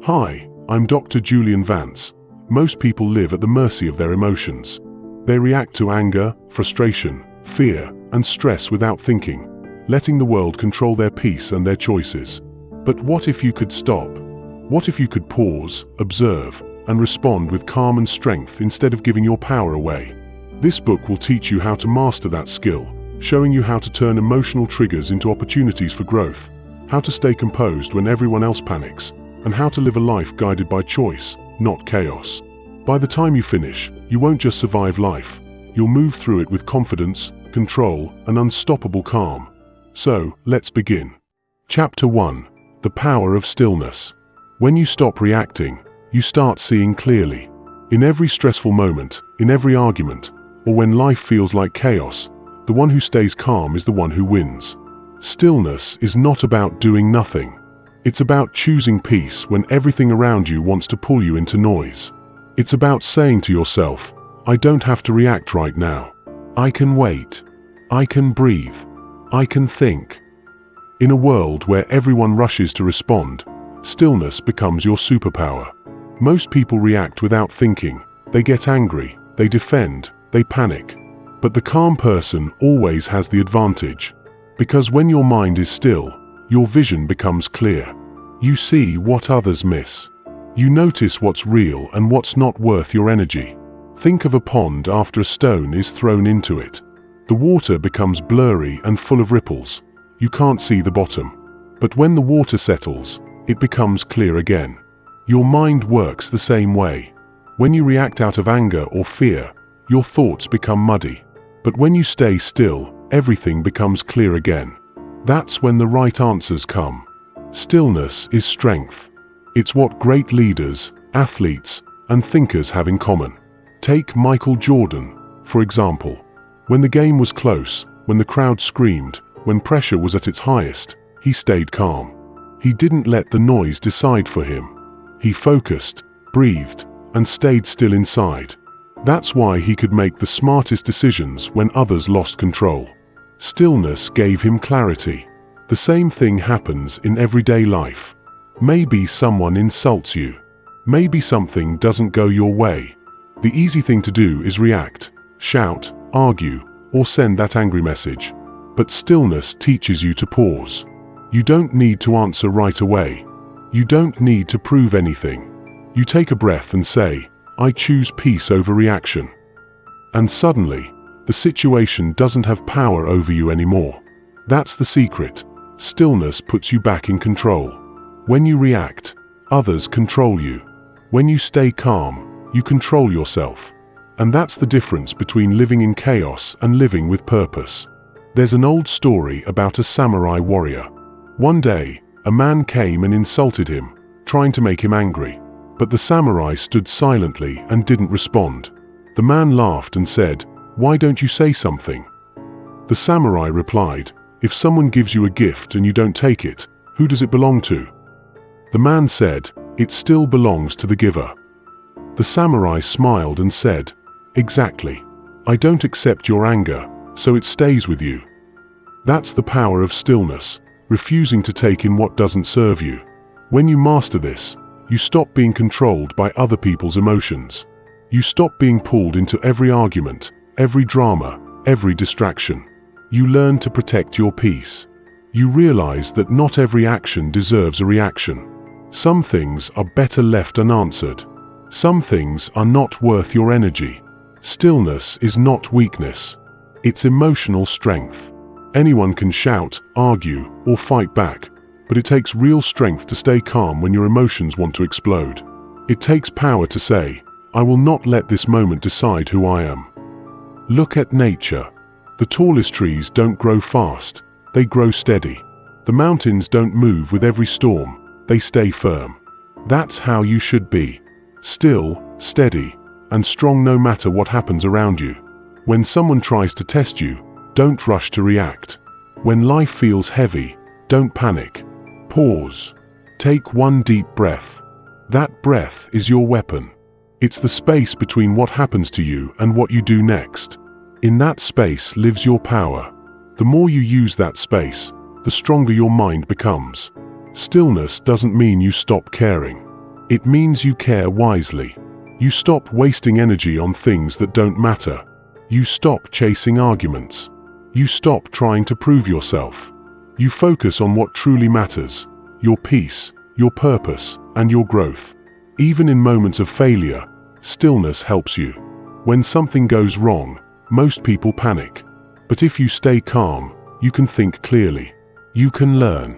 Hi, I'm Dr. Julian Vance. Most people live at the mercy of their emotions. They react to anger, frustration, fear, and stress without thinking, letting the world control their peace and their choices. But what if you could stop? What if you could pause, observe, and respond with calm and strength instead of giving your power away? This book will teach you how to master that skill, showing you how to turn emotional triggers into opportunities for growth, how to stay composed when everyone else panics, and how to live a life guided by choice, not chaos. By the time you finish, you won't just survive life, you'll move through it with confidence, control, and unstoppable calm. So, let's begin. Chapter 1. The Power of Stillness. When you stop reacting, you start seeing clearly. In every stressful moment, in every argument, or when life feels like chaos, the one who stays calm is the one who wins. Stillness is not about doing nothing. It's about choosing peace when everything around you wants to pull you into noise. It's about saying to yourself, I don't have to react right now. I can wait. I can breathe. I can think. In a world where everyone rushes to respond, stillness becomes your superpower. Most people react without thinking. They get angry, they defend, they panic. But the calm person always has the advantage. Because when your mind is still, your vision becomes clear. You see what others miss. You notice what's real and what's not worth your energy. Think of a pond after a stone is thrown into it. The water becomes blurry and full of ripples. You can't see the bottom. But when the water settles, it becomes clear again. Your mind works the same way. When you react out of anger or fear, your thoughts become muddy. But when you stay still, everything becomes clear again. That's when the right answers come. Stillness is strength. It's what great leaders, athletes, and thinkers have in common. Take Michael Jordan, for example. When the game was close, when the crowd screamed, when pressure was at its highest, he stayed calm. He didn't let the noise decide for him. He focused, breathed, and stayed still inside. That's why he could make the smartest decisions when others lost control. Stillness gave him clarity. The same thing happens in everyday life. Maybe someone insults you. Maybe something doesn't go your way. The easy thing to do is react, shout, argue, or send that angry message. But stillness teaches you to pause. You don't need to answer right away. You don't need to prove anything. You take a breath and say, I choose peace over reaction. And suddenly, the situation doesn't have power over you anymore. That's the secret. Stillness puts you back in control. When you react, others control you. When you stay calm, you control yourself. And that's the difference between living in chaos and living with purpose. There's an old story about a samurai warrior. One day, a man came and insulted him, trying to make him angry. But the samurai stood silently and didn't respond. The man laughed and said, Why don't you say something? The samurai replied, If someone gives you a gift and you don't take it, who does it belong to? The man said, It still belongs to the giver. The samurai smiled and said, Exactly. I don't accept your anger, so it stays with you. That's the power of stillness, refusing to take in what doesn't serve you. When you master this, you stop being controlled by other people's emotions. You stop being pulled into every argument, every drama, every distraction. You learn to protect your peace. You realize that not every action deserves a reaction. Some things are better left unanswered. Some things are not worth your energy. Stillness is not weakness. It's emotional strength. Anyone can shout, argue, or fight back, but it takes real strength to stay calm when your emotions want to explode. It takes power to say, I will not let this moment decide who I am. Look at nature. The tallest trees don't grow fast, they grow steady. The mountains don't move with every storm, they stay firm. That's how you should be. Still, steady, and strong no matter what happens around you. When someone tries to test you, don't rush to react. When life feels heavy, don't panic. Pause. Take one deep breath. That breath is your weapon. It's the space between what happens to you and what you do next. In that space lives your power. The more you use that space, the stronger your mind becomes. Stillness doesn't mean you stop caring. It means you care wisely. You stop wasting energy on things that don't matter. You stop chasing arguments. You stop trying to prove yourself. You focus on what truly matters: your peace, your purpose, and your growth. Even in moments of failure, stillness helps you. When something goes wrong, most people panic. But if you stay calm, you can think clearly. You can learn.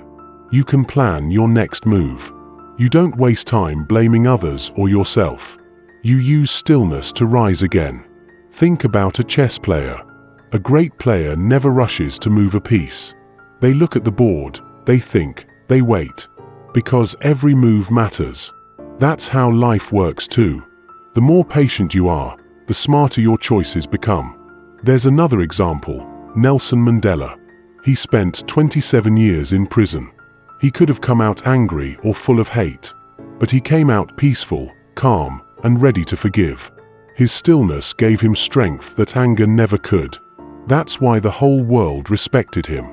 You can plan your next move. You don't waste time blaming others or yourself. You use stillness to rise again. Think about a chess player. A great player never rushes to move a piece. They look at the board, they think, they wait. Because every move matters. That's how life works too. The more patient you are, the smarter your choices become. There's another example, Nelson Mandela. He spent 27 years in prison. He could have come out angry or full of hate. But he came out peaceful, calm, and ready to forgive. His stillness gave him strength that anger never could. That's why the whole world respected him.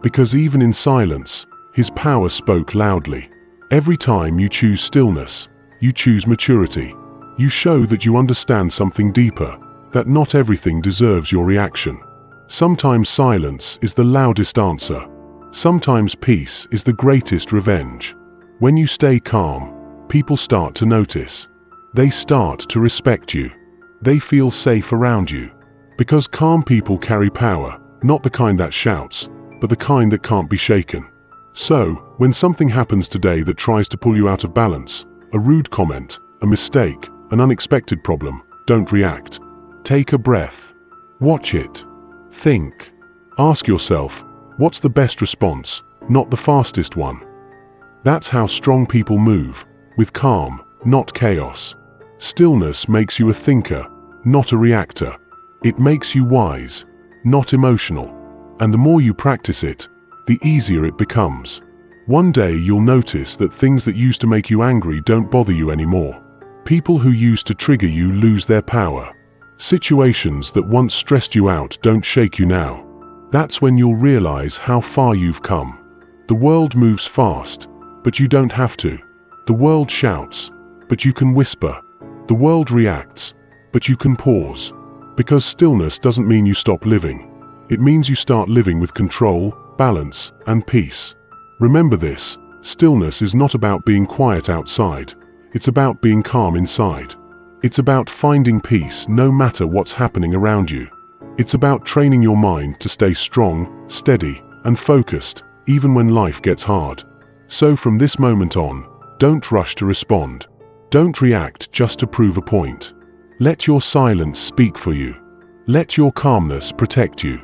Because even in silence, his power spoke loudly. Every time you choose stillness, you choose maturity. You show that you understand something deeper, that not everything deserves your reaction. Sometimes silence is the loudest answer. Sometimes peace is the greatest revenge. When you stay calm, people start to notice. They start to respect you. They feel safe around you. Because calm people carry power, not the kind that shouts, but the kind that can't be shaken. So, when something happens today that tries to pull you out of balance, a rude comment, a mistake, an unexpected problem, don't react. Take a breath. Watch it. Think. Ask yourself, what's the best response, not the fastest one? That's how strong people move, with calm, not chaos. Stillness makes you a thinker, not a reactor. It makes you wise, not emotional. And the more you practice it, the easier it becomes. One day you'll notice that things that used to make you angry don't bother you anymore. People who used to trigger you lose their power. Situations that once stressed you out don't shake you now. That's when you'll realize how far you've come. The world moves fast, but you don't have to. The world shouts, but you can whisper. The world reacts, but you can pause. Because stillness doesn't mean you stop living. It means you start living with control, balance, and peace. Remember this, stillness is not about being quiet outside. It's about being calm inside. It's about finding peace no matter what's happening around you. It's about training your mind to stay strong, steady, and focused, even when life gets hard. So from this moment on, don't rush to respond. Don't react just to prove a point. Let your silence speak for you. Let your calmness protect you.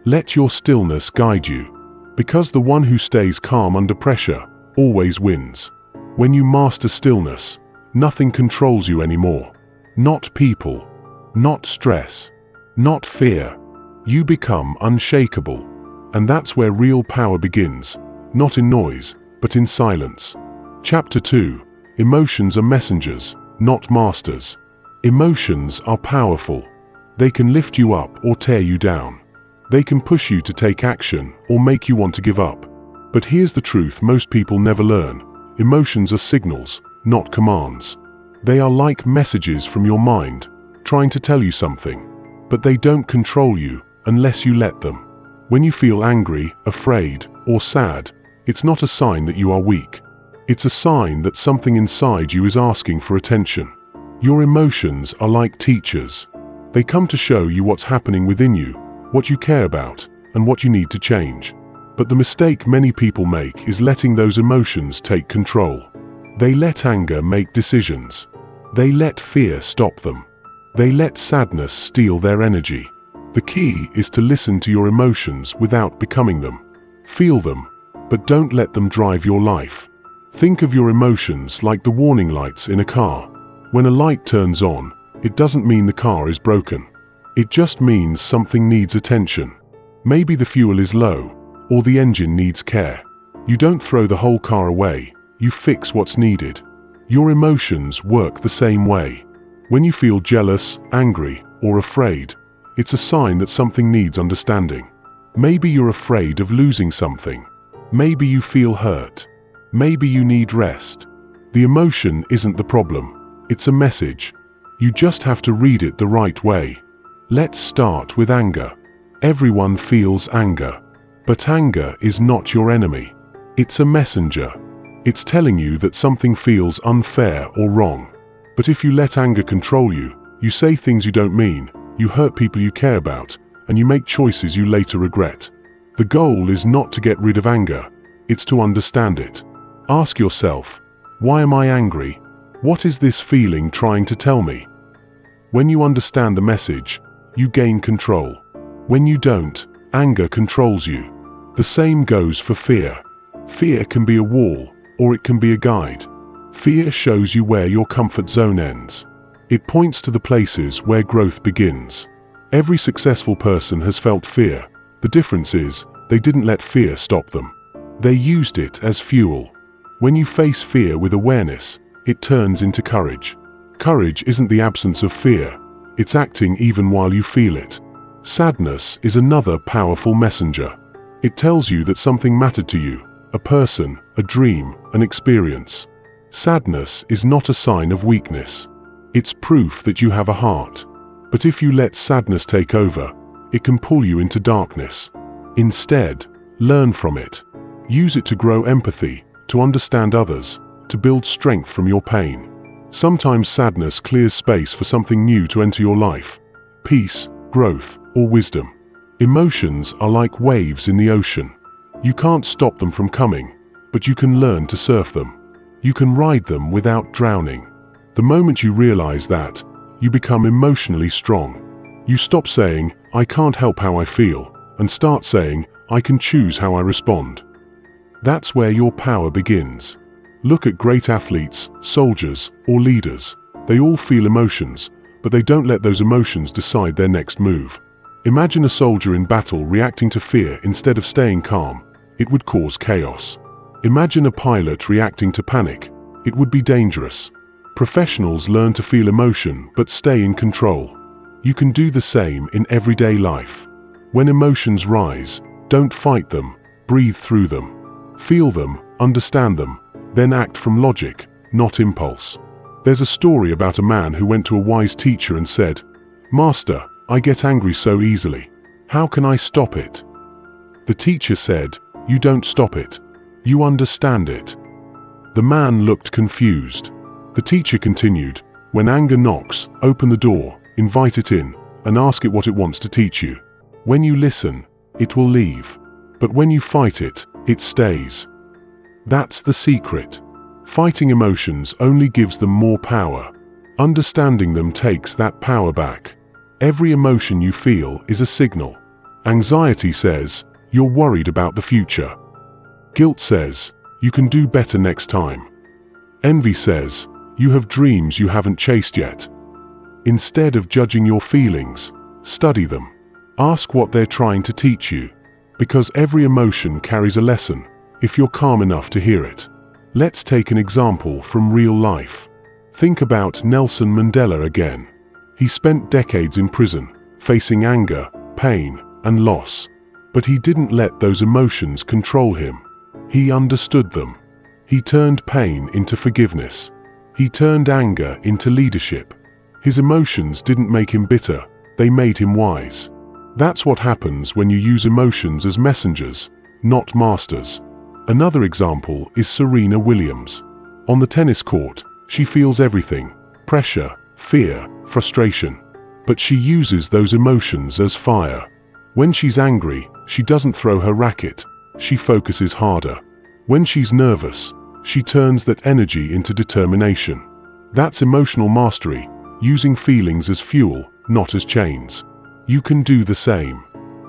Let your stillness guide you. Because the one who stays calm under pressure always wins. When you master stillness, nothing controls you anymore. Not people, not stress, not fear. You become unshakable. And that's where real power begins, not in noise, but in silence. Chapter 2. Emotions are messengers, not masters. Emotions are powerful. They can lift you up or tear you down. They can push you to take action or make you want to give up. But here's the truth most people never learn. Emotions are signals, not commands. They are like messages from your mind, trying to tell you something. But they don't control you unless you let them. When you feel angry, afraid, or sad, it's not a sign that you are weak. It's a sign that something inside you is asking for attention. Your emotions are like teachers. They come to show you what's happening within you, what you care about, and what you need to change. But the mistake many people make is letting those emotions take control. They let anger make decisions. They let fear stop them. They let sadness steal their energy. The key is to listen to your emotions without becoming them. Feel them, but don't let them drive your life. Think of your emotions like the warning lights in a car. When a light turns on, it doesn't mean the car is broken. It just means something needs attention. Maybe the fuel is low, or the engine needs care. You don't throw the whole car away, you fix what's needed. Your emotions work the same way. When you feel jealous, angry, or afraid, it's a sign that something needs understanding. Maybe you're afraid of losing something. Maybe you feel hurt. Maybe you need rest. The emotion isn't the problem, it's a message. You just have to read it the right way. Let's start with anger. Everyone feels anger. But anger is not your enemy. It's a messenger. It's telling you that something feels unfair or wrong. But if you let anger control you, you say things you don't mean, you hurt people you care about, and you make choices you later regret. The goal is not to get rid of anger, it's to understand it. Ask yourself, why am I angry? What is this feeling trying to tell me? When you understand the message, you gain control. When you don't, anger controls you. The same goes for fear. Fear can be a wall, or it can be a guide. Fear shows you where your comfort zone ends. It points to the places where growth begins. Every successful person has felt fear. The difference is, they didn't let fear stop them. They used it as fuel. When you face fear with awareness, it turns into courage. Courage isn't the absence of fear, it's acting even while you feel it. Sadness is another powerful messenger. It tells you that something mattered to you, a person, a dream, an experience. Sadness is not a sign of weakness. It's proof that you have a heart. But if you let sadness take over, it can pull you into darkness. Instead, learn from it. Use it to grow empathy, to understand others, to build strength from your pain. Sometimes sadness clears space for something new to enter your life. Peace, growth, or wisdom. Emotions are like waves in the ocean. You can't stop them from coming, but you can learn to surf them. You can ride them without drowning. The moment you realize that, you become emotionally strong. You stop saying, I can't help how I feel, and start saying, I can choose how I respond. That's where your power begins. Look at great athletes, soldiers, or leaders. They all feel emotions, but they don't let those emotions decide their next move. Imagine a soldier in battle reacting to fear instead of staying calm. It would cause chaos. Imagine a pilot reacting to panic. It would be dangerous. Professionals learn to feel emotion but stay in control. You can do the same in everyday life. When emotions rise, don't fight them, breathe through them. Feel them, understand them, then act from logic, not impulse. There's a story about a man who went to a wise teacher and said, "Master, I get angry so easily. How can I stop it?" The teacher said, "You don't stop it. You understand it." The man looked confused. The teacher continued, "When anger knocks, open the door, invite it in, and ask it what it wants to teach you. When you listen, it will leave. But when you fight it, it stays." That's the secret. Fighting emotions only gives them more power. Understanding them takes that power back. Every emotion you feel is a signal. Anxiety says, you're worried about the future. Guilt says, you can do better next time. Envy says, you have dreams you haven't chased yet. Instead of judging your feelings, study them. Ask what they're trying to teach you. Because every emotion carries a lesson, if you're calm enough to hear it. Let's take an example from real life. Think about Nelson Mandela again. He spent decades in prison, facing anger, pain, and loss. But he didn't let those emotions control him. He understood them. He turned pain into forgiveness. He turned anger into leadership. His emotions didn't make him bitter, they made him wise. That's what happens when you use emotions as messengers, not masters. Another example is Serena Williams. On the tennis court, she feels everything: pressure, fear, frustration. But she uses those emotions as fire. When she's angry, she doesn't throw her racket, she focuses harder. When she's nervous, she turns that energy into determination. That's emotional mastery, using feelings as fuel, not as chains. You can do the same.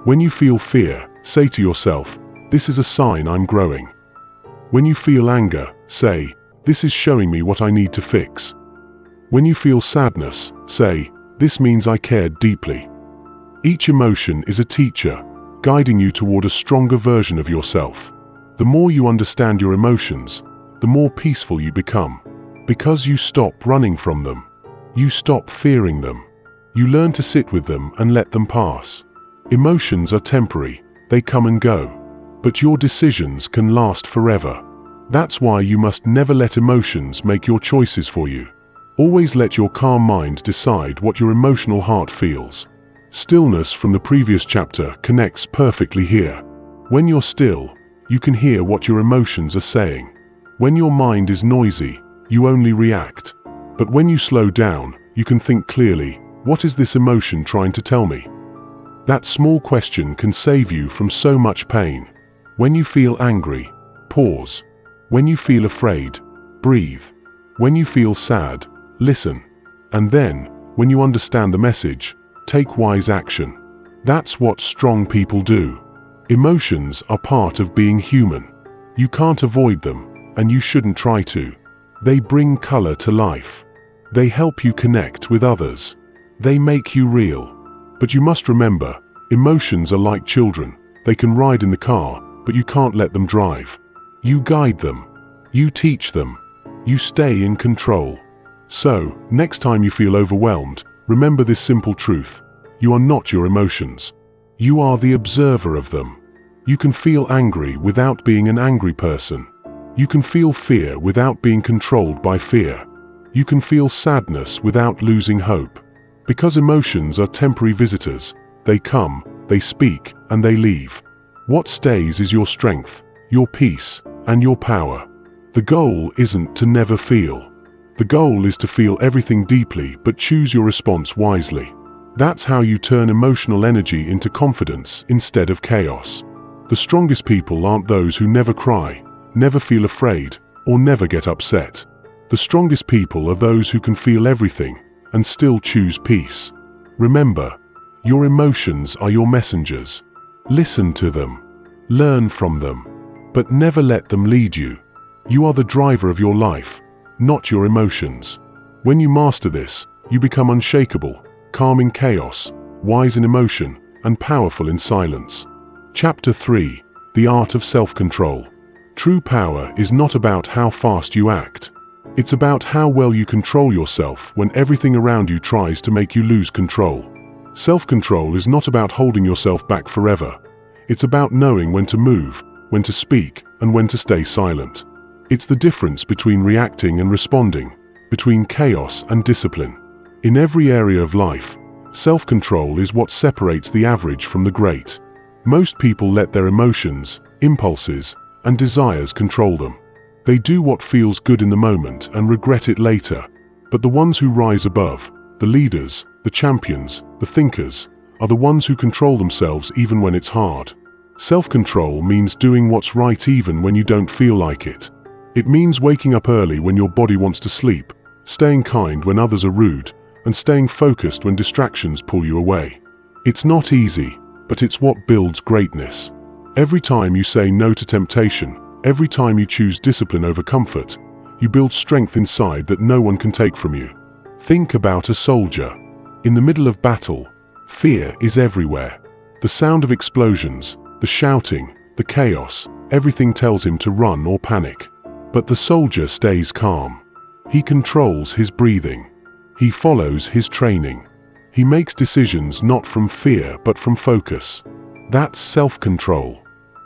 When you feel fear, say to yourself, "This is a sign I'm growing." When you feel anger, say, "This is showing me what I need to fix." When you feel sadness, say, "This means I cared deeply." Each emotion is a teacher, guiding you toward a stronger version of yourself. The more you understand your emotions, the more peaceful you become. Because you stop running from them. You stop fearing them. You learn to sit with them and let them pass. Emotions are temporary, they come and go. But your decisions can last forever. That's why you must never let emotions make your choices for you. Always let your calm mind decide what your emotional heart feels. Stillness from the previous chapter connects perfectly here. When you're still, you can hear what your emotions are saying. When your mind is noisy, you only react. But when you slow down, you can think clearly, what is this emotion trying to tell me? That small question can save you from so much pain. When you feel angry, pause. When you feel afraid, breathe. When you feel sad, listen. And then, when you understand the message, take wise action. That's what strong people do. Emotions are part of being human. You can't avoid them, and you shouldn't try to. They bring color to life. They help you connect with others. They make you real. But you must remember, emotions are like children. They can ride in the car, but you can't let them drive. You guide them. You teach them. You stay in control. So, next time you feel overwhelmed, remember this simple truth. You are not your emotions. You are the observer of them. You can feel angry without being an angry person. You can feel fear without being controlled by fear. You can feel sadness without losing hope. Because emotions are temporary visitors, they come, they speak, and they leave. What stays is your strength, your peace, and your power. The goal isn't to never feel. The goal is to feel everything deeply but choose your response wisely. That's how you turn emotional energy into confidence instead of chaos. The strongest people aren't those who never cry, never feel afraid, or never get upset. The strongest people are those who can feel everything and still choose peace. Remember, your emotions are your messengers. Listen to them. Learn from them. But never let them lead you. You are the driver of your life, not your emotions. When you master this, you become unshakable, calm in chaos, wise in emotion, and powerful in silence. Chapter 3: The Art of Self-Control. True power is not about how fast you act. It's about how well you control yourself when everything around you tries to make you lose control. Self-control is not about holding yourself back forever. It's about knowing when to move, when to speak, and when to stay silent. It's the difference between reacting and responding, between chaos and discipline. In every area of life, self-control is what separates the average from the great. Most people let their emotions, impulses, and desires control them. They do what feels good in the moment and regret it later. But the ones who rise above, the leaders, the champions, the thinkers, are the ones who control themselves even when it's hard. Self-control means doing what's right even when you don't feel like it. It means waking up early when your body wants to sleep, staying kind when others are rude, and staying focused when distractions pull you away. It's not easy, but it's what builds greatness. Every time you say no to temptation, every time you choose discipline over comfort, you build strength inside that no one can take from you. Think about a soldier. In the middle of battle, fear is everywhere. The sound of explosions, the shouting, the chaos, everything tells him to run or panic. But the soldier stays calm. He controls his breathing. He follows his training. He makes decisions not from fear but from focus. That's self-control.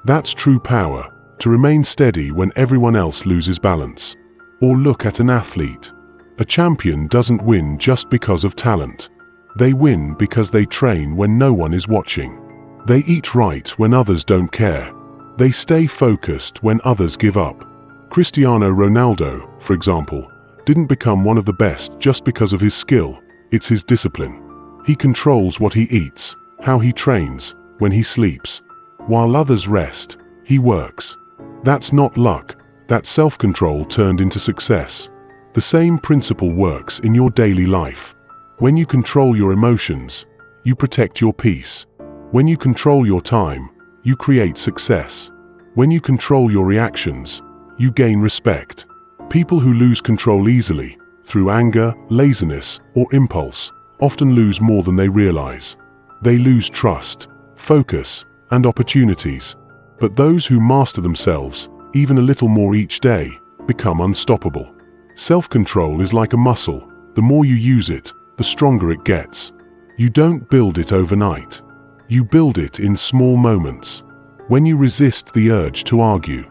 That's true power, to remain steady when everyone else loses balance. Or look at an athlete. A champion doesn't win just because of talent. They win because they train when no one is watching. They eat right when others don't care. They stay focused when others give up. Cristiano Ronaldo, for example, didn't become one of the best just because of his skill. It's his discipline. He controls what he eats, how he trains, when he sleeps. While others rest, he works. That's not luck, that's self-control turned into success. The same principle works in your daily life. When you control your emotions, you protect your peace. When you control your time, you create success. When you control your reactions, you gain respect. People who lose control easily, through anger, laziness, or impulse, often lose more than they realize. They lose trust, focus, and opportunities. But those who master themselves, even a little more each day, become unstoppable. Self-control is like a muscle. The more you use it, the stronger it gets. You don't build it overnight. You build it in small moments. When you resist the urge to argue.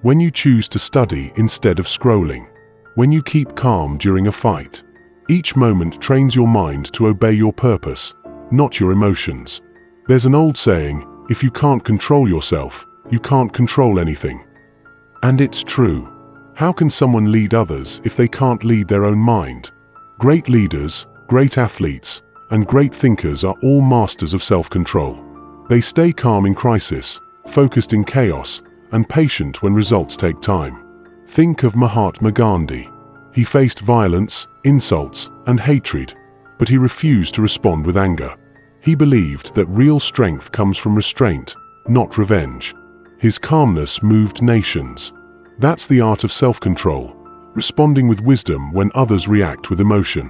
when you choose to study instead of scrolling, when you keep calm during a fight. Each moment trains your mind to obey your purpose, not your emotions. There's an old saying, if you can't control yourself, you can't control anything. And it's true. How can someone lead others if they can't lead their own mind? Great leaders, great athletes, and great thinkers are all masters of self-control. They stay calm in crisis, focused in chaos, and patient when results take time. Think of Mahatma Gandhi. He faced violence, insults, and hatred, but he refused to respond with anger. He believed that real strength comes from restraint, not revenge. His calmness moved nations. That's the art of self-control, responding with wisdom when others react with emotion.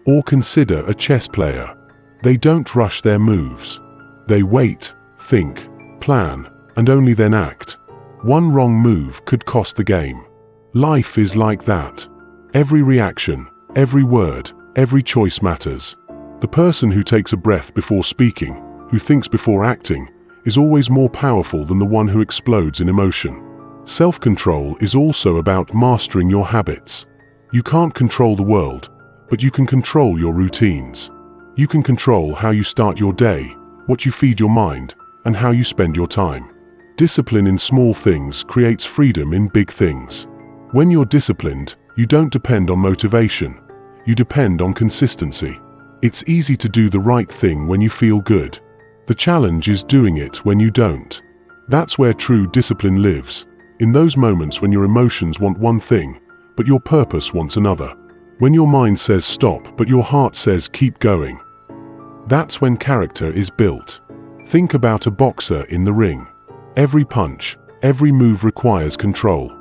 Or consider a chess player. They don't rush their moves. They wait, think, plan, and only then act. One wrong move could cost the game. Life is like that. Every reaction, every word, every choice matters. The person who takes a breath before speaking, who thinks before acting, is always more powerful than the one who explodes in emotion. Self-control is also about mastering your habits. You can't control the world, but you can control your routines. You can control how you start your day, what you feed your mind, and how you spend your time. Discipline in small things creates freedom in big things. When you're disciplined, you don't depend on motivation. You depend on consistency. It's easy to do the right thing when you feel good. The challenge is doing it when you don't. That's where true discipline lives, in those moments when your emotions want one thing, but your purpose wants another. When your mind says stop, but your heart says keep going. That's when character is built. Think about a boxer in the ring. Every punch, every move requires control.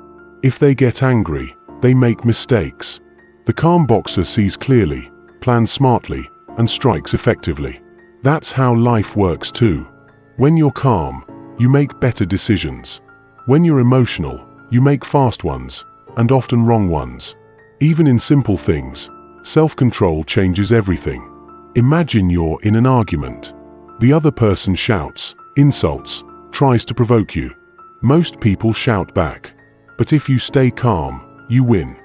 If they get angry, they make mistakes. The calm boxer sees clearly, plans smartly, and strikes effectively. That's how life works too. When you're calm, you make better decisions. When you're emotional, you make fast ones, and often wrong ones. Even in simple things, self-control changes everything. Imagine you're in an argument. The other person shouts, insults, tries to provoke you. Most people shout back. But if you stay calm, you win.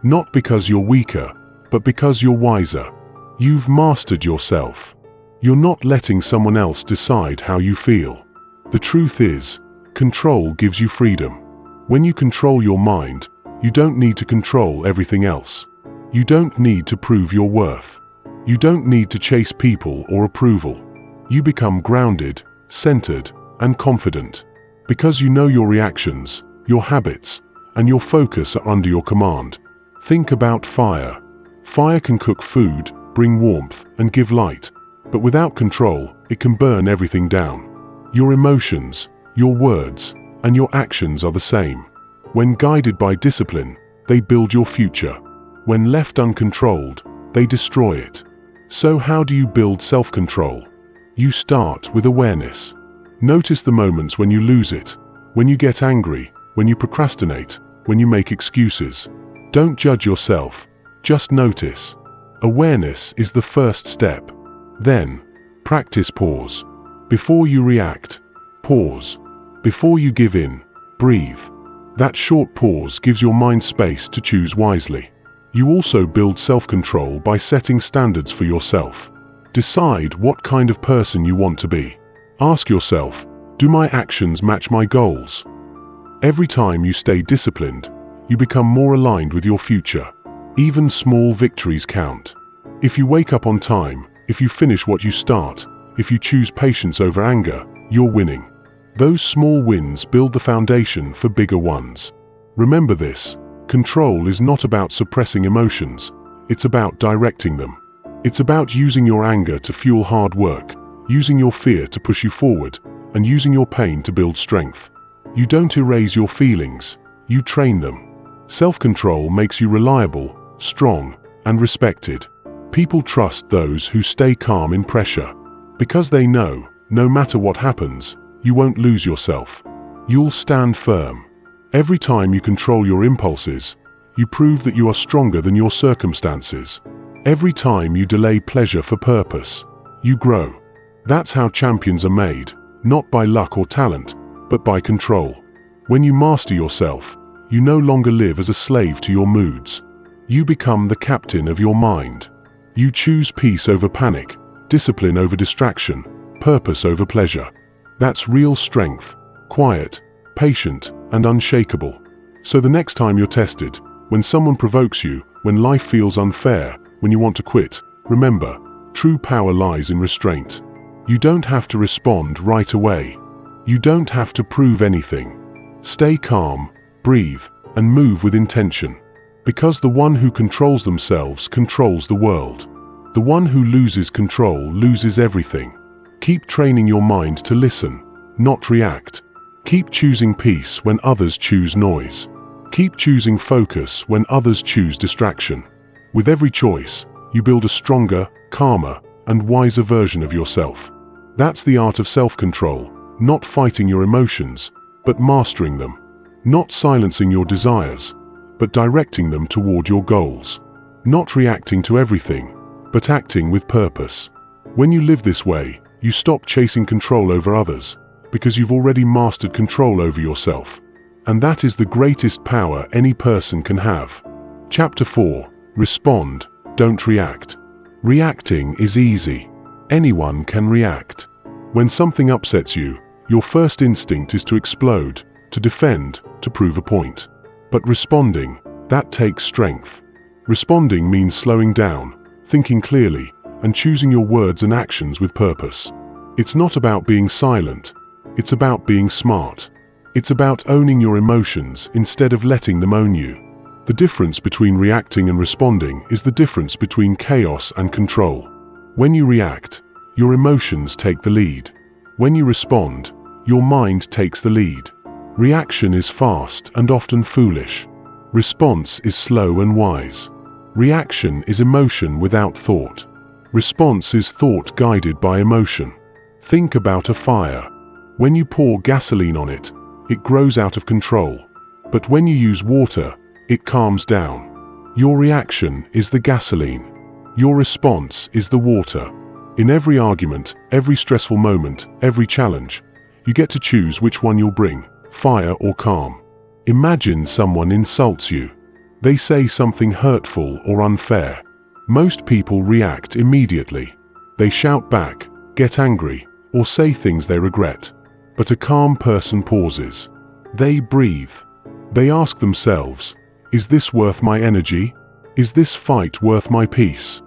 Not because you're weaker, but because you're wiser. You've mastered yourself. You're not letting someone else decide how you feel. The truth is, control gives you freedom. When you control your mind, you don't need to control everything else. You don't need to prove your worth. You don't need to chase people or approval. You become grounded, centered, and confident. Because you know your reactions, your habits, and your focus are under your command. Think about fire. Fire can cook food, bring warmth, and give light. But without control, it can burn everything down. Your emotions, your words, and your actions are the same. When guided by discipline, they build your future. When left uncontrolled, they destroy it. So how do you build self-control? You start with awareness. Notice the moments when you lose it, when you get angry, when you procrastinate, when you make excuses. Don't judge yourself, just notice. Awareness is the first step. Then, practice pause. Before you react, pause. Before you give in, breathe. That short pause gives your mind space to choose wisely. You also build self-control by setting standards for yourself. Decide what kind of person you want to be. Ask yourself, do my actions match my goals? Every time you stay disciplined, you become more aligned with your future. Even small victories count. If you wake up on time, if you finish what you start, if you choose patience over anger, you're winning. Those small wins build the foundation for bigger ones. Remember this, control is not about suppressing emotions, it's about directing them. It's about using your anger to fuel hard work, using your fear to push you forward, and using your pain to build strength. You don't erase your feelings, you train them. Self-control makes you reliable, strong, and respected. People trust those who stay calm in pressure. Because they know, no matter what happens, you won't lose yourself. You'll stand firm. Every time you control your impulses, you prove that you are stronger than your circumstances. Every time you delay pleasure for purpose, you grow. That's how champions are made, not by luck or talent, but by control. When you master yourself, you no longer live as a slave to your moods. You become the captain of your mind. You choose peace over panic, discipline over distraction, purpose over pleasure. That's real strength, quiet, patient, and unshakable. So the next time you're tested, when someone provokes you, when life feels unfair, when you want to quit, remember, true power lies in restraint. You don't have to respond right away. You don't have to prove anything. Stay calm, breathe, and move with intention. Because the one who controls themselves controls the world. The one who loses control loses everything. Keep training your mind to listen, not react. Keep choosing peace when others choose noise. Keep choosing focus when others choose distraction. With every choice, you build a stronger, calmer, and wiser version of yourself. That's the art of self-control, not fighting your emotions, but mastering them. Not silencing your desires, but directing them toward your goals. Not reacting to everything, but acting with purpose. When you live this way, you stop chasing control over others, because you've already mastered control over yourself. And that is the greatest power any person can have. Chapter 4. Respond, don't react. Reacting is easy. Anyone can react. When something upsets you, your first instinct is to explode, to defend, to prove a point. But responding, that takes strength. Responding means slowing down, thinking clearly, and choosing your words and actions with purpose. It's not about being silent, it's about being smart. It's about owning your emotions instead of letting them own you. The difference between reacting and responding is the difference between chaos and control. When you react, your emotions take the lead. When you respond, your mind takes the lead. Reaction is fast and often foolish. Response is slow and wise. Reaction is emotion without thought. Response is thought guided by emotion. Think about a fire. When you pour gasoline on it, it grows out of control. But when you use water, it calms down. Your reaction is the gasoline. Your response is the water. In every argument, every stressful moment, every challenge, you get to choose which one you'll bring, fire or calm. Imagine someone insults you. They say something hurtful or unfair. Most people react immediately. They shout back, get angry, or say things they regret. But a calm person pauses. They breathe. They ask themselves, is this worth my energy? Is this fight worth my peace?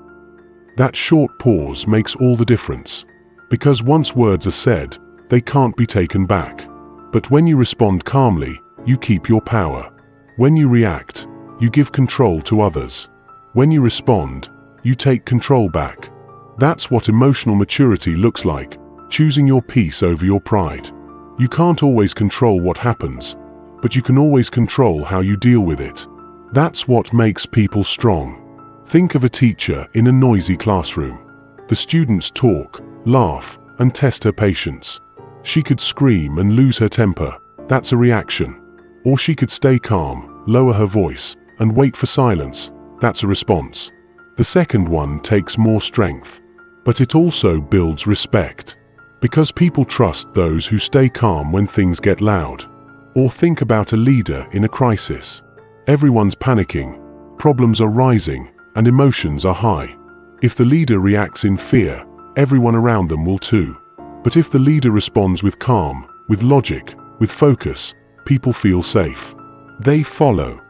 That short pause makes all the difference. Because once words are said, they can't be taken back. But when you respond calmly, you keep your power. When you react, you give control to others. When you respond, you take control back. That's what emotional maturity looks like, choosing your peace over your pride. You can't always control what happens, but you can always control how you deal with it. That's what makes people strong. Think of a teacher in a noisy classroom. The students talk, laugh, and test her patience. She could scream and lose her temper. That's a reaction. Or she could stay calm, lower her voice, and wait for silence. That's a response. The second one takes more strength. But it also builds respect. Because people trust those who stay calm when things get loud. Or think about a leader in a crisis. Everyone's panicking, problems are rising, and emotions are high. If the leader reacts in fear, everyone around them will too. But if the leader responds with calm, with logic, with focus, people feel safe. They follow.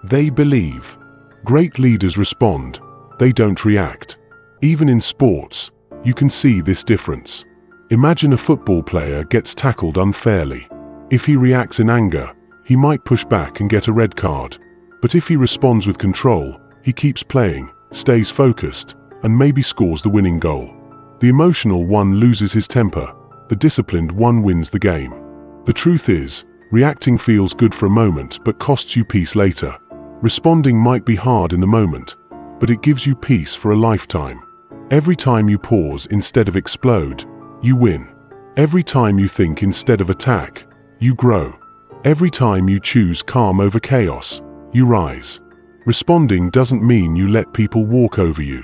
They believe. Great leaders respond. They don't react. Even in sports, you can see this difference. Imagine a football player gets tackled unfairly. If he reacts in anger, he might push back and get a red card. But if he responds with control, he keeps playing, stays focused, and maybe scores the winning goal. The emotional one loses his temper. The disciplined one wins the game. The truth is, reacting feels good for a moment but costs you peace later. Responding might be hard in the moment, but it gives you peace for a lifetime. Every time you pause instead of explode, you win. Every time you think instead of attack, you grow. Every time you choose calm over chaos, you rise. Responding doesn't mean you let people walk over you.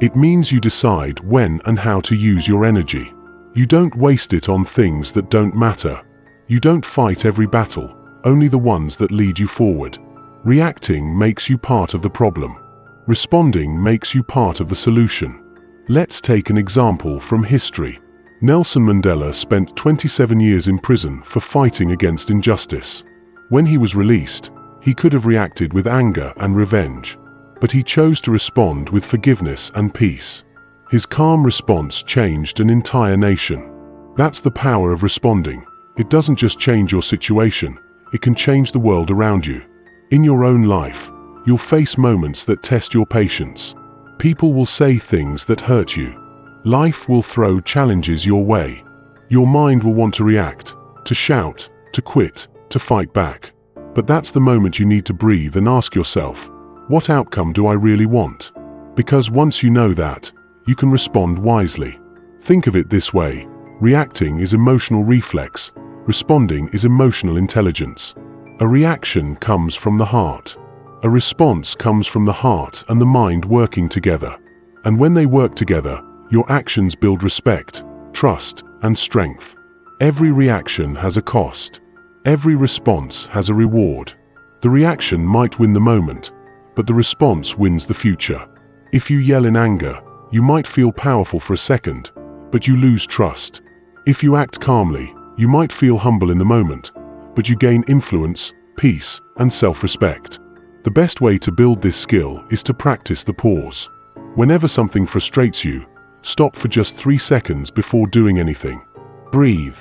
It means you decide when and how to use your energy. You don't waste it on things that don't matter. You don't fight every battle. only the ones that lead you forward. Reacting makes you part of the problem. Responding makes you part of the solution. Let's take an example from history. Nelson Mandela spent 27 years in prison for fighting against injustice. When he was released, he could have reacted with anger and revenge, but he chose to respond with forgiveness and peace. His calm response changed an entire nation. That's the power of responding. It doesn't just change your situation, it can change the world around you. In your own life, you'll face moments that test your patience. People will say things that hurt you. Life will throw challenges your way. Your mind will want to react, to shout, to quit, to fight back. But that's the moment you need to breathe and ask yourself, what outcome do I really want? Because once you know that, you can respond wisely. Think of it this way: reacting is emotional reflex, responding is emotional intelligence. A reaction comes from the heart. A response comes from the heart and the mind working together. And when they work together, your actions build respect, trust, and strength. Every reaction has a cost. Every response has a reward. The reaction might win the moment, but the response wins the future. If you yell in anger, you might feel powerful for a second, but you lose trust. If you act calmly, you might feel humble in the moment, but you gain influence, peace, and self-respect. The best way to build this skill is to practice the pause. Whenever something frustrates you, stop for just 3 seconds before doing anything. Breathe.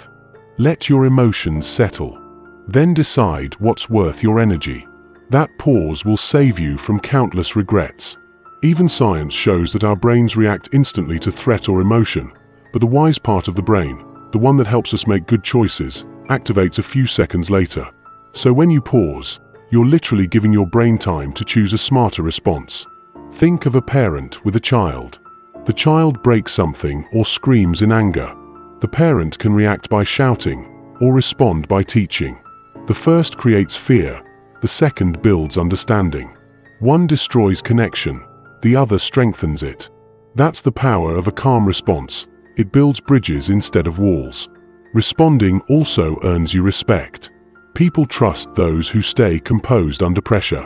Let your emotions settle. Then decide what's worth your energy. That pause will save you from countless regrets. Even science shows that our brains react instantly to threat or emotion, but the wise part of the brain, the one that helps us make good choices, activates a few seconds later. So when you pause, you're literally giving your brain time to choose a smarter response. Think of a parent with a child. The child breaks something or screams in anger. The parent can react by shouting or respond by teaching. The first creates fear, the second builds understanding. One destroys connection, the other strengthens it. That's the power of a calm response. It builds bridges instead of walls. Responding also earns you respect. People trust those who stay composed under pressure.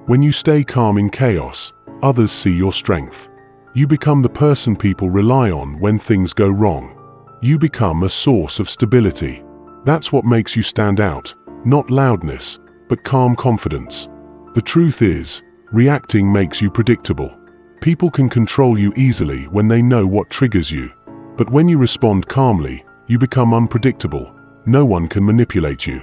When you stay calm in chaos, others see your strength. You become the person people rely on when things go wrong. You become a source of stability. That's what makes you stand out, not loudness, but calm confidence. The truth is, reacting makes you predictable. People can control you easily when they know what triggers you. But when you respond calmly, you become unpredictable. No one can manipulate you.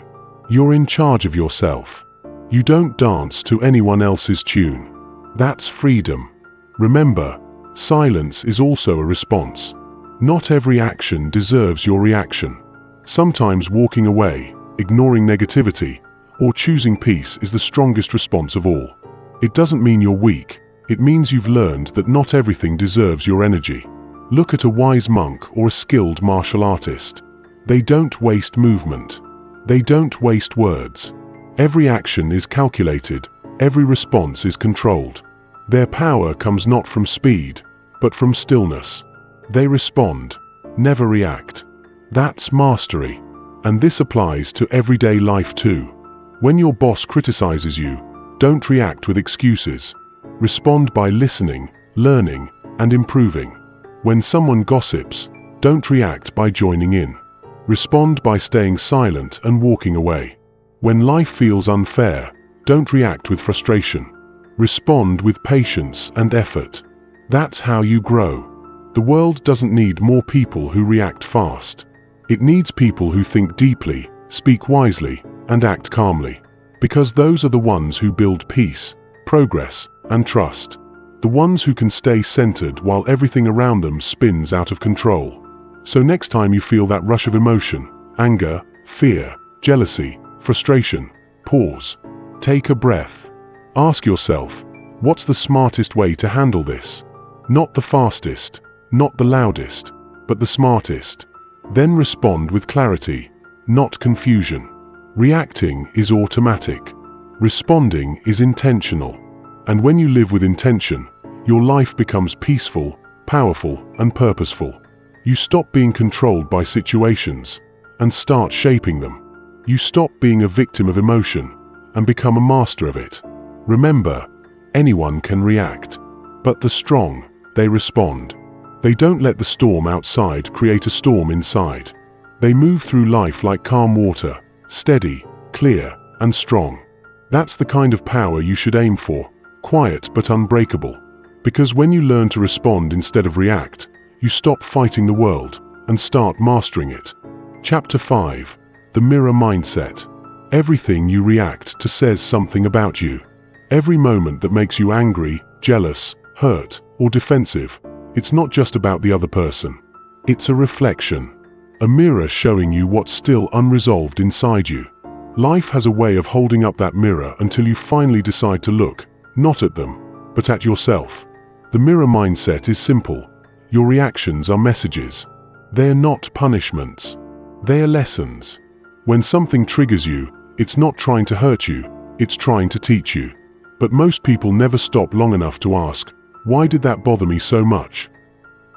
You're in charge of yourself. You don't dance to anyone else's tune. That's freedom. Remember, silence is also a response. Not every action deserves your reaction. Sometimes walking away, ignoring negativity, or choosing peace is the strongest response of all. It doesn't mean you're weak. It means you've learned that not everything deserves your energy. Look at a wise monk or a skilled martial artist. They don't waste movement. They don't waste words. Every action is calculated. Every response is controlled. Their power comes not from speed, but from stillness. They respond, never react. That's mastery. And this applies to everyday life too. When your boss criticizes you, don't react with excuses. Respond by listening, learning, and improving. When someone gossips, don't react by joining in. Respond by staying silent and walking away. When life feels unfair, don't react with frustration. Respond with patience and effort. That's how you grow. The world doesn't need more people who react fast. It needs people who think deeply, speak wisely, and act calmly. Because those are the ones who build peace, progress, and trust. The ones who can stay centered while everything around them spins out of control. So next time you feel that rush of emotion, anger, fear, jealousy, frustration, pause. Take a breath. Ask yourself, what's the smartest way to handle this? Not the fastest, not the loudest, but the smartest. Then respond with clarity, not confusion. Reacting is automatic. Responding is intentional. And when you live with intention, your life becomes peaceful, powerful, and purposeful. You stop being controlled by situations and start shaping them. You stop being a victim of emotion and become a master of it. Remember, anyone can react, but the strong, they respond. They don't let the storm outside create a storm inside. They move through life like calm water, steady, clear, and strong. That's the kind of power you should aim for, quiet but unbreakable. Because when you learn to respond instead of react, you stop fighting the world and start mastering it. Chapter 5. The Mirror Mindset. Everything you react to says something about you. Every moment that makes you angry, jealous, hurt, or defensive, it's not just about the other person. It's a reflection. A mirror showing you what's still unresolved inside you. Life has a way of holding up that mirror until you finally decide to look, not at them, but at yourself. The mirror mindset is simple. Your reactions are messages. They're not punishments. They are lessons. When something triggers you, it's not trying to hurt you, it's trying to teach you. But most people never stop long enough to ask, why did that bother me so much?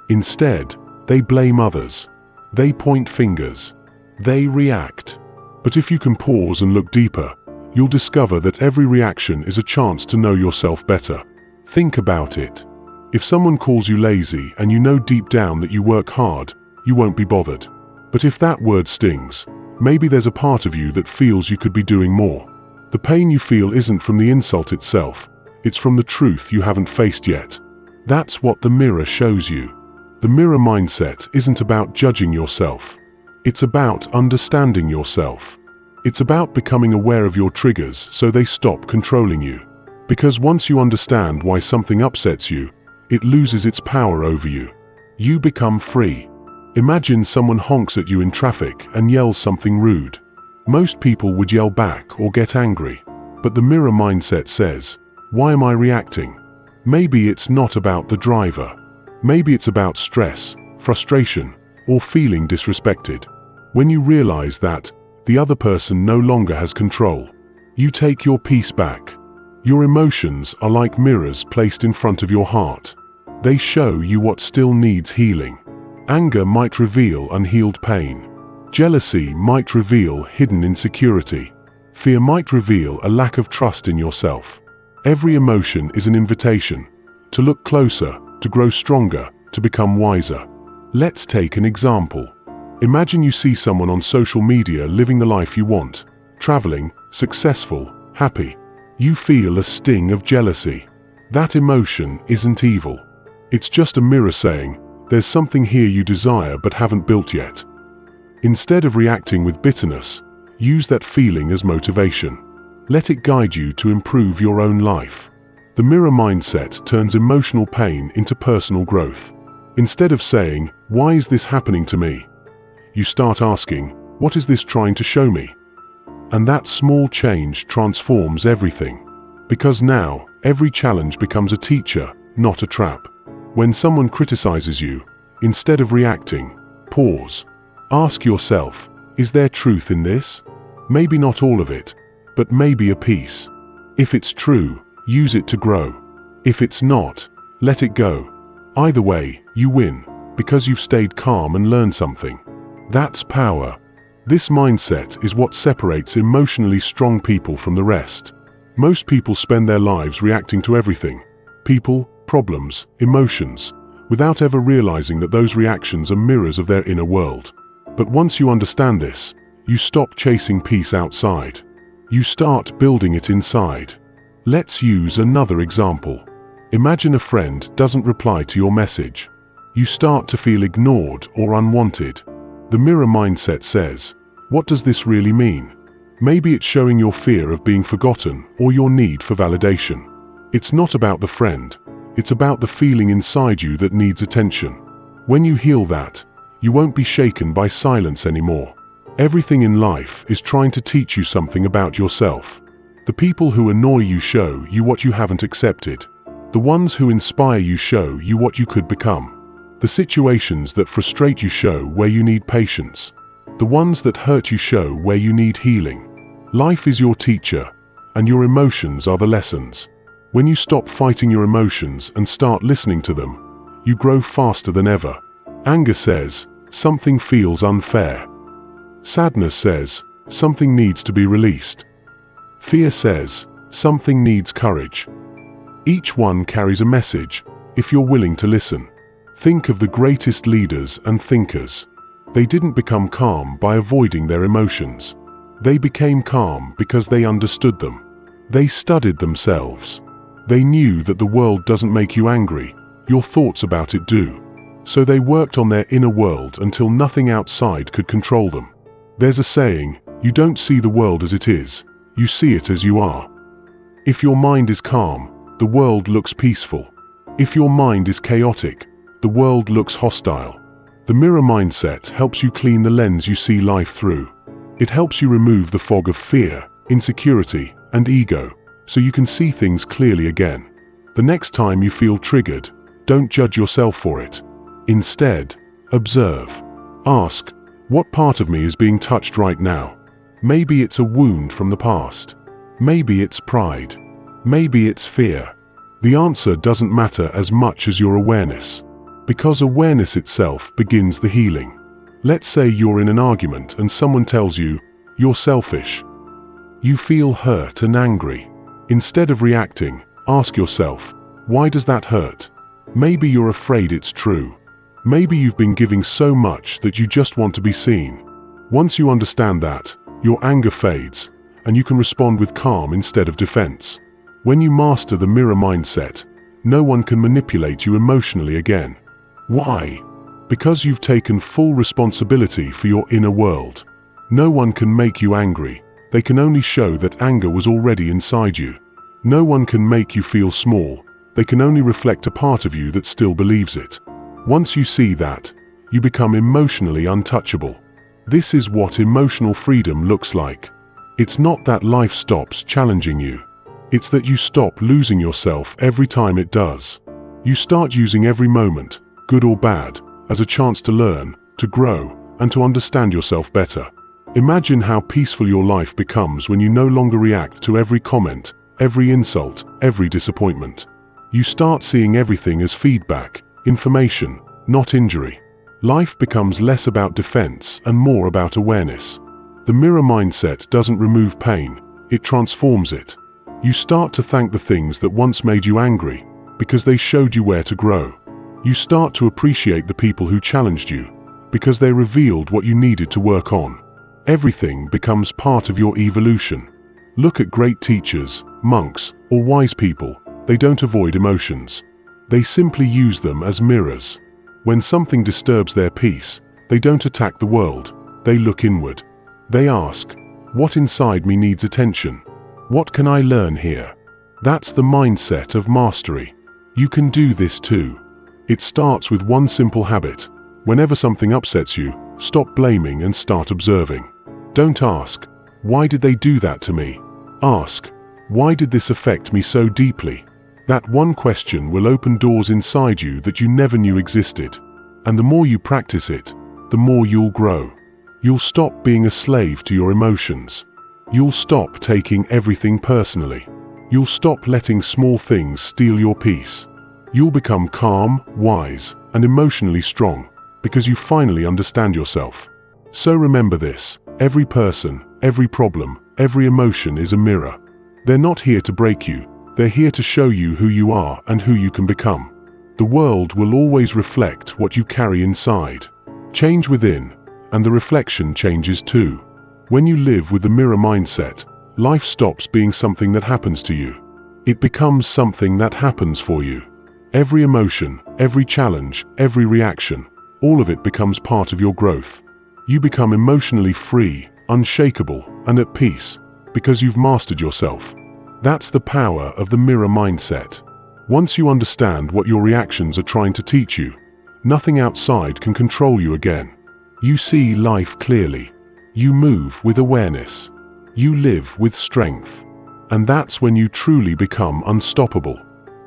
Instead, they blame others. They point fingers. They react. But if you can pause and look deeper, you'll discover that every reaction is a chance to know yourself better. Think about it. If someone calls you lazy and you know deep down that you work hard, you won't be bothered. But if that word stings, maybe there's a part of you that feels you could be doing more. The pain you feel isn't from the insult itself, it's from the truth you haven't faced yet. That's what the mirror shows you. The mirror mindset isn't about judging yourself. It's about understanding yourself. It's about becoming aware of your triggers so they stop controlling you. Because once you understand why something upsets you, it loses its power over you. You become free. Imagine someone honks at you in traffic and yells something rude. Most people would yell back or get angry. But the mirror mindset says, why am I reacting? Maybe it's not about the driver. Maybe it's about stress, frustration, or feeling disrespected. When you realize that, the other person no longer has control. You take your peace back. Your emotions are like mirrors placed in front of your heart. They show you what still needs healing. Anger might reveal unhealed pain. Jealousy might reveal hidden insecurity. Fear might reveal a lack of trust in yourself. Every emotion is an invitation to look closer, to grow stronger, to become wiser. Let's take an example. Imagine you see someone on social media living the life you want, traveling, successful, happy. You feel a sting of jealousy. That emotion isn't evil. It's just a mirror saying, there's something here you desire but haven't built yet. Instead of reacting with bitterness, use that feeling as motivation. Let it guide you to improve your own life. The mirror mindset turns emotional pain into personal growth. Instead of saying, why is this happening to me? You start asking, what is this trying to show me? And that small change transforms everything. Because now, every challenge becomes a teacher, not a trap. When someone criticizes you, instead of reacting, pause. Ask yourself, is there truth in this? Maybe not all of it, but maybe a piece. If it's true, use it to grow. If it's not, let it go. Either way, you win, because you've stayed calm and learned something. That's power. This mindset is what separates emotionally strong people from the rest. Most people spend their lives reacting to everything, people, problems, emotions, without ever realizing that those reactions are mirrors of their inner world. But once you understand this, you stop chasing peace outside. You start building it inside. Let's use another example. Imagine a friend doesn't reply to your message. You start to feel ignored or unwanted. The mirror mindset says, what does this really mean? Maybe it's showing your fear of being forgotten or your need for validation. It's not about the friend. It's about the feeling inside you that needs attention. When you heal that, you won't be shaken by silence anymore. Everything in life is trying to teach you something about yourself. The people who annoy you show you what you haven't accepted. The ones who inspire you show you what you could become. The situations that frustrate you show where you need patience. The ones that hurt you show where you need healing. Life is your teacher, and your emotions are the lessons. When you stop fighting your emotions and start listening to them, you grow faster than ever. Anger says, something feels unfair. Sadness says, something needs to be released. Fear says, something needs courage. Each one carries a message, if you're willing to listen. Think of the greatest leaders and thinkers. They didn't become calm by avoiding their emotions. They became calm because they understood them. They studied themselves. They knew that the world doesn't make you angry, your thoughts about it do. So they worked on their inner world until nothing outside could control them. There's a saying, you don't see the world as it is, you see it as you are. If your mind is calm, the world looks peaceful. If your mind is chaotic, the world looks hostile. The mirror mindset helps you clean the lens you see life through. It helps you remove the fog of fear, insecurity, and ego, so you can see things clearly again. The next time you feel triggered, don't judge yourself for it. Instead, observe. Ask, what part of me is being touched right now? Maybe it's a wound from the past. Maybe it's pride. Maybe it's fear. The answer doesn't matter as much as your awareness, because awareness itself begins the healing. Let's say you're in an argument and someone tells you, you're selfish. You feel hurt and angry. Instead of reacting, ask yourself, why does that hurt? Maybe you're afraid it's true. Maybe you've been giving so much that you just want to be seen. Once you understand that, your anger fades, and you can respond with calm instead of defense. When you master the mirror mindset, no one can manipulate you emotionally again. Why? Because you've taken full responsibility for your inner world. No one can make you angry. They can only show that anger was already inside you. No one can make you feel small. They can only reflect a part of you that still believes it. Once you see that, you become emotionally untouchable. This is what emotional freedom looks like. It's not that life stops challenging you. It's that you stop losing yourself every time it does. You start using every moment, good or bad, as a chance to learn, to grow, and to understand yourself better. Imagine how peaceful your life becomes when you no longer react to every comment, every insult, every disappointment. You start seeing everything as feedback, information, not injury. Life becomes less about defense and more about awareness. The mirror mindset doesn't remove pain, it transforms it. You start to thank the things that once made you angry, because they showed you where to grow. You start to appreciate the people who challenged you, because they revealed what you needed to work on. Everything becomes part of your evolution. Look at great teachers, monks, or wise people. They don't avoid emotions. They simply use them as mirrors. When something disturbs their peace, they don't attack the world, they look inward. They ask, what inside me needs attention? What can I learn here? That's the mindset of mastery. You can do this too. It starts with one simple habit. Whenever something upsets you, stop blaming and start observing. Don't ask, why did they do that to me? Ask, why did this affect me so deeply? That one question will open doors inside you that you never knew existed. And the more you practice it, the more you'll grow. You'll stop being a slave to your emotions. You'll stop taking everything personally. You'll stop letting small things steal your peace. You'll become calm, wise, and emotionally strong, because you finally understand yourself. So remember this, every person, every problem, every emotion is a mirror. They're not here to break you. They're here to show you who you are and who you can become. The world will always reflect what you carry inside. Change within, and the reflection changes too. When you live with the mirror mindset, life stops being something that happens to you. It becomes something that happens for you. Every emotion, every challenge, every reaction, all of it becomes part of your growth. You become emotionally free, unshakable, and at peace, because you've mastered yourself. That's the power of the mirror mindset. Once you understand what your reactions are trying to teach you, nothing outside can control you again. You see life clearly. You move with awareness. You live with strength. And that's when you truly become unstoppable.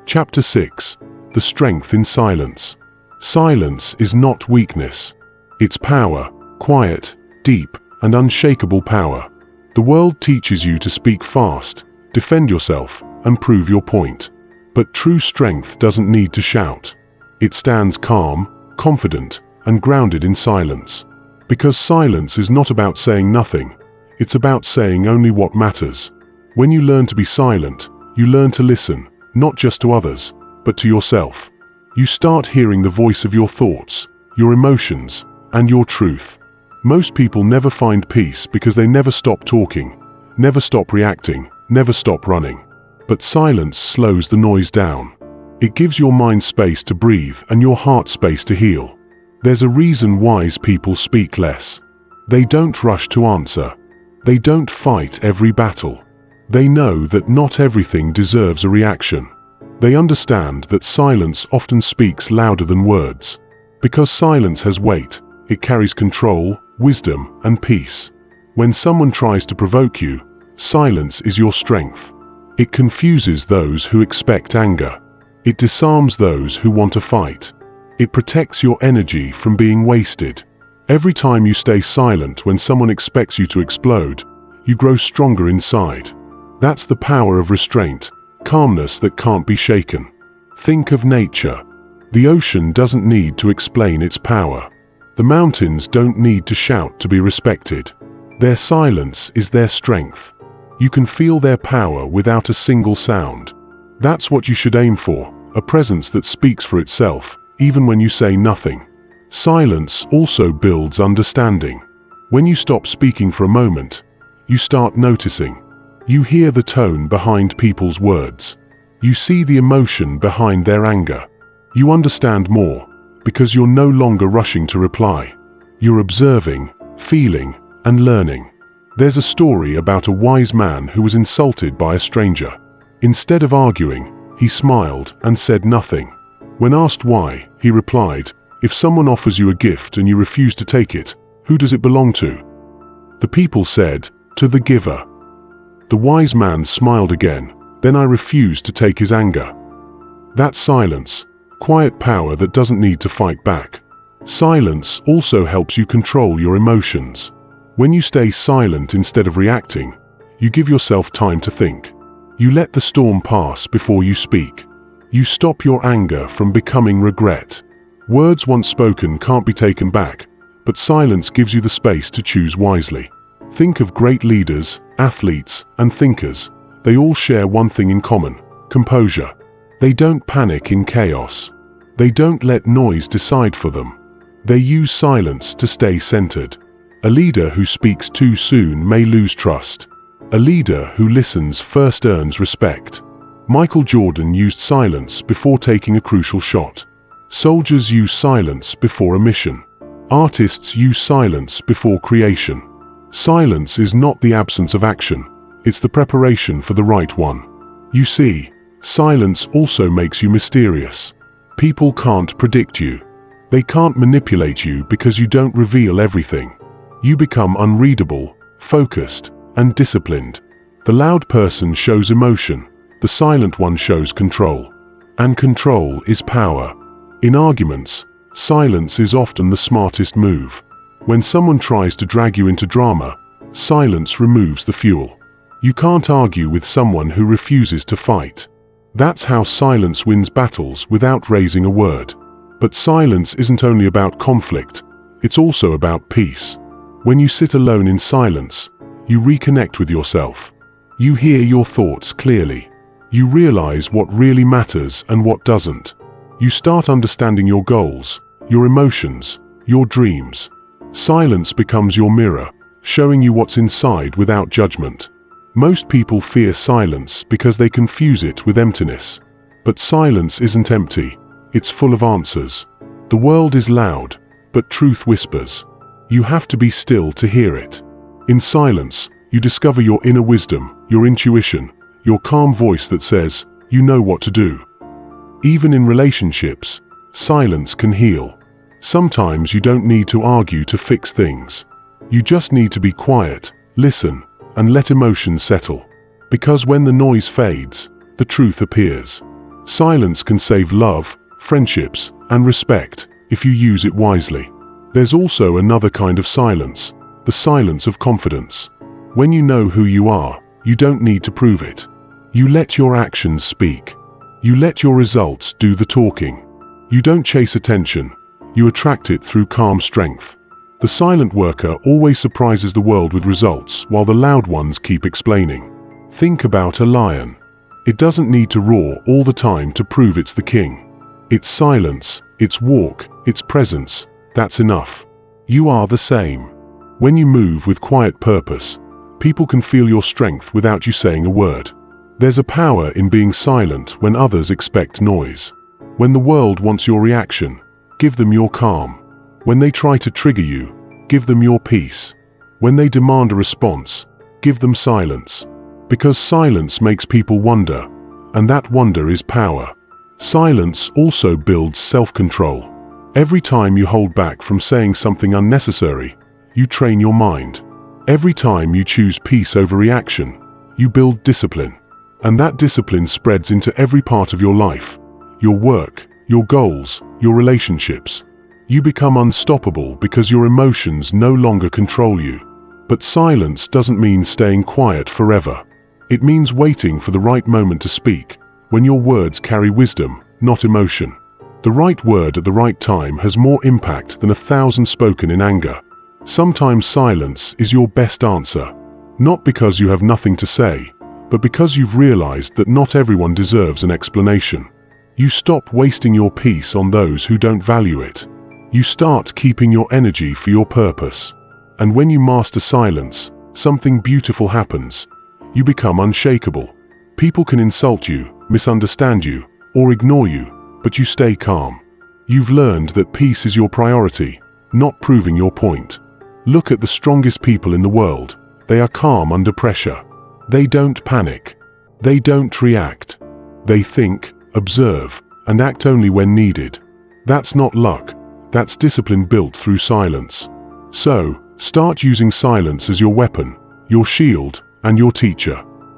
Chapter 6. The Strength in Silence. Silence is not weakness. It's power, quiet, deep, and unshakable power. The world teaches you to speak fast, defend yourself, and prove your point. But true strength doesn't need to shout. It stands calm, confident, and grounded in silence. Because silence is not about saying nothing. It's about saying only what matters. When you learn to be silent, you learn to listen, not just to others, but to yourself. You start hearing the voice of your thoughts, your emotions, and your truth. Most people never find peace because they never stop talking, never stop reacting, never stop running. But silence slows the noise down. It gives your mind space to breathe and your heart space to heal. There's a reason wise people speak less. They don't rush to answer. They don't fight every battle. They know that not everything deserves a reaction. They understand that silence often speaks louder than words. Because silence has weight, it carries control, wisdom, and peace. When someone tries to provoke you, silence is your strength. It confuses those who expect anger. It disarms those who want to fight. It protects your energy from being wasted. Every time you stay silent when someone expects you to explode, you grow stronger inside. That's the power of restraint, calmness that can't be shaken. Think of nature. The ocean doesn't need to explain its power. The mountains don't need to shout to be respected. Their silence is their strength. You can feel their power without a single sound. That's what you should aim for, a presence that speaks for itself, even when you say nothing. Silence also builds understanding. When you stop speaking for a moment, you start noticing. You hear the tone behind people's words. You see the emotion behind their anger. You understand more, because you're no longer rushing to reply. You're observing, feeling, and learning. There's a story about a wise man who was insulted by a stranger. Instead of arguing, he smiled and said nothing. When asked why, he replied, "If someone offers you a gift and you refuse to take it, who does it belong to?" The people said, "To the giver." The wise man smiled again, "Then I refuse to take his anger." That's silence, quiet power that doesn't need to fight back. Silence also helps you control your emotions. When you stay silent instead of reacting, you give yourself time to think. You let the storm pass before you speak. You stop your anger from becoming regret. Words once spoken can't be taken back, but silence gives you the space to choose wisely. Think of great leaders, athletes, and thinkers. They all share one thing in common: composure. They don't panic in chaos. They don't let noise decide for them. They use silence to stay centered. A leader who speaks too soon may lose trust. A leader who listens first earns respect. Michael Jordan used silence before taking a crucial shot. Soldiers use silence before a mission. Artists use silence before creation. Silence is not the absence of action, it's the preparation for the right one. You see, silence also makes you mysterious. People can't predict you. They can't manipulate you because you don't reveal everything. You become unreadable, focused, and disciplined. The loud person shows emotion, the silent one shows control. And control is power. In arguments, silence is often the smartest move. When someone tries to drag you into drama, silence removes the fuel. You can't argue with someone who refuses to fight. That's how silence wins battles without raising a word. But silence isn't only about conflict, it's also about peace. When you sit alone in silence, you reconnect with yourself. You hear your thoughts clearly. You realize what really matters and what doesn't. You start understanding your goals, your emotions, your dreams. Silence becomes your mirror, showing you what's inside without judgment. Most people fear silence because they confuse it with emptiness. But silence isn't empty, it's full of answers. The world is loud, but truth whispers. You have to be still to hear it. In silence, you discover your inner wisdom, your intuition, your calm voice that says, "You know what to do." Even in relationships, silence can heal. Sometimes you don't need to argue to fix things. You just need to be quiet, listen, and let emotions settle. Because when the noise fades, the truth appears. Silence can save love, friendships, and respect if you use it wisely. There's also another kind of silence, the silence of confidence. When you know who you are, you don't need to prove it. You let your actions speak. You let your results do the talking. You don't chase attention. You attract it through calm strength. The silent worker always surprises the world with results, while the loud ones keep explaining. Think about a lion. It doesn't need to roar all the time to prove it's the king. Its silence, its walk, its presence, that's enough. You are the same. When you move with quiet purpose, people can feel your strength without you saying a word. There's a power in being silent when others expect noise. When the world wants your reaction, give them your calm. When they try to trigger you, give them your peace. When they demand a response, give them silence. Because silence makes people wonder, and that wonder is power. Silence also builds self-control. Every time you hold back from saying something unnecessary, you train your mind. Every time you choose peace over reaction, you build discipline. And that discipline spreads into every part of your life, your work, your goals, your relationships. You become unstoppable because your emotions no longer control you. But silence doesn't mean staying quiet forever. It means waiting for the right moment to speak, when your words carry wisdom, not emotion. The right word at the right time has more impact than 1,000 spoken in anger. Sometimes silence is your best answer. Not because you have nothing to say, but because you've realized that not everyone deserves an explanation. You stop wasting your peace on those who don't value it. You start keeping your energy for your purpose. And when you master silence, something beautiful happens. You become unshakable. People can insult you, misunderstand you, or ignore you, but you stay calm. You've learned that peace is your priority, not proving your point. Look at the strongest people in the world. They are calm under pressure. They don't panic. They don't react. They think, observe, and act only when needed. That's not luck. That's discipline built through silence. So, start using silence as your weapon, your shield, and your teacher.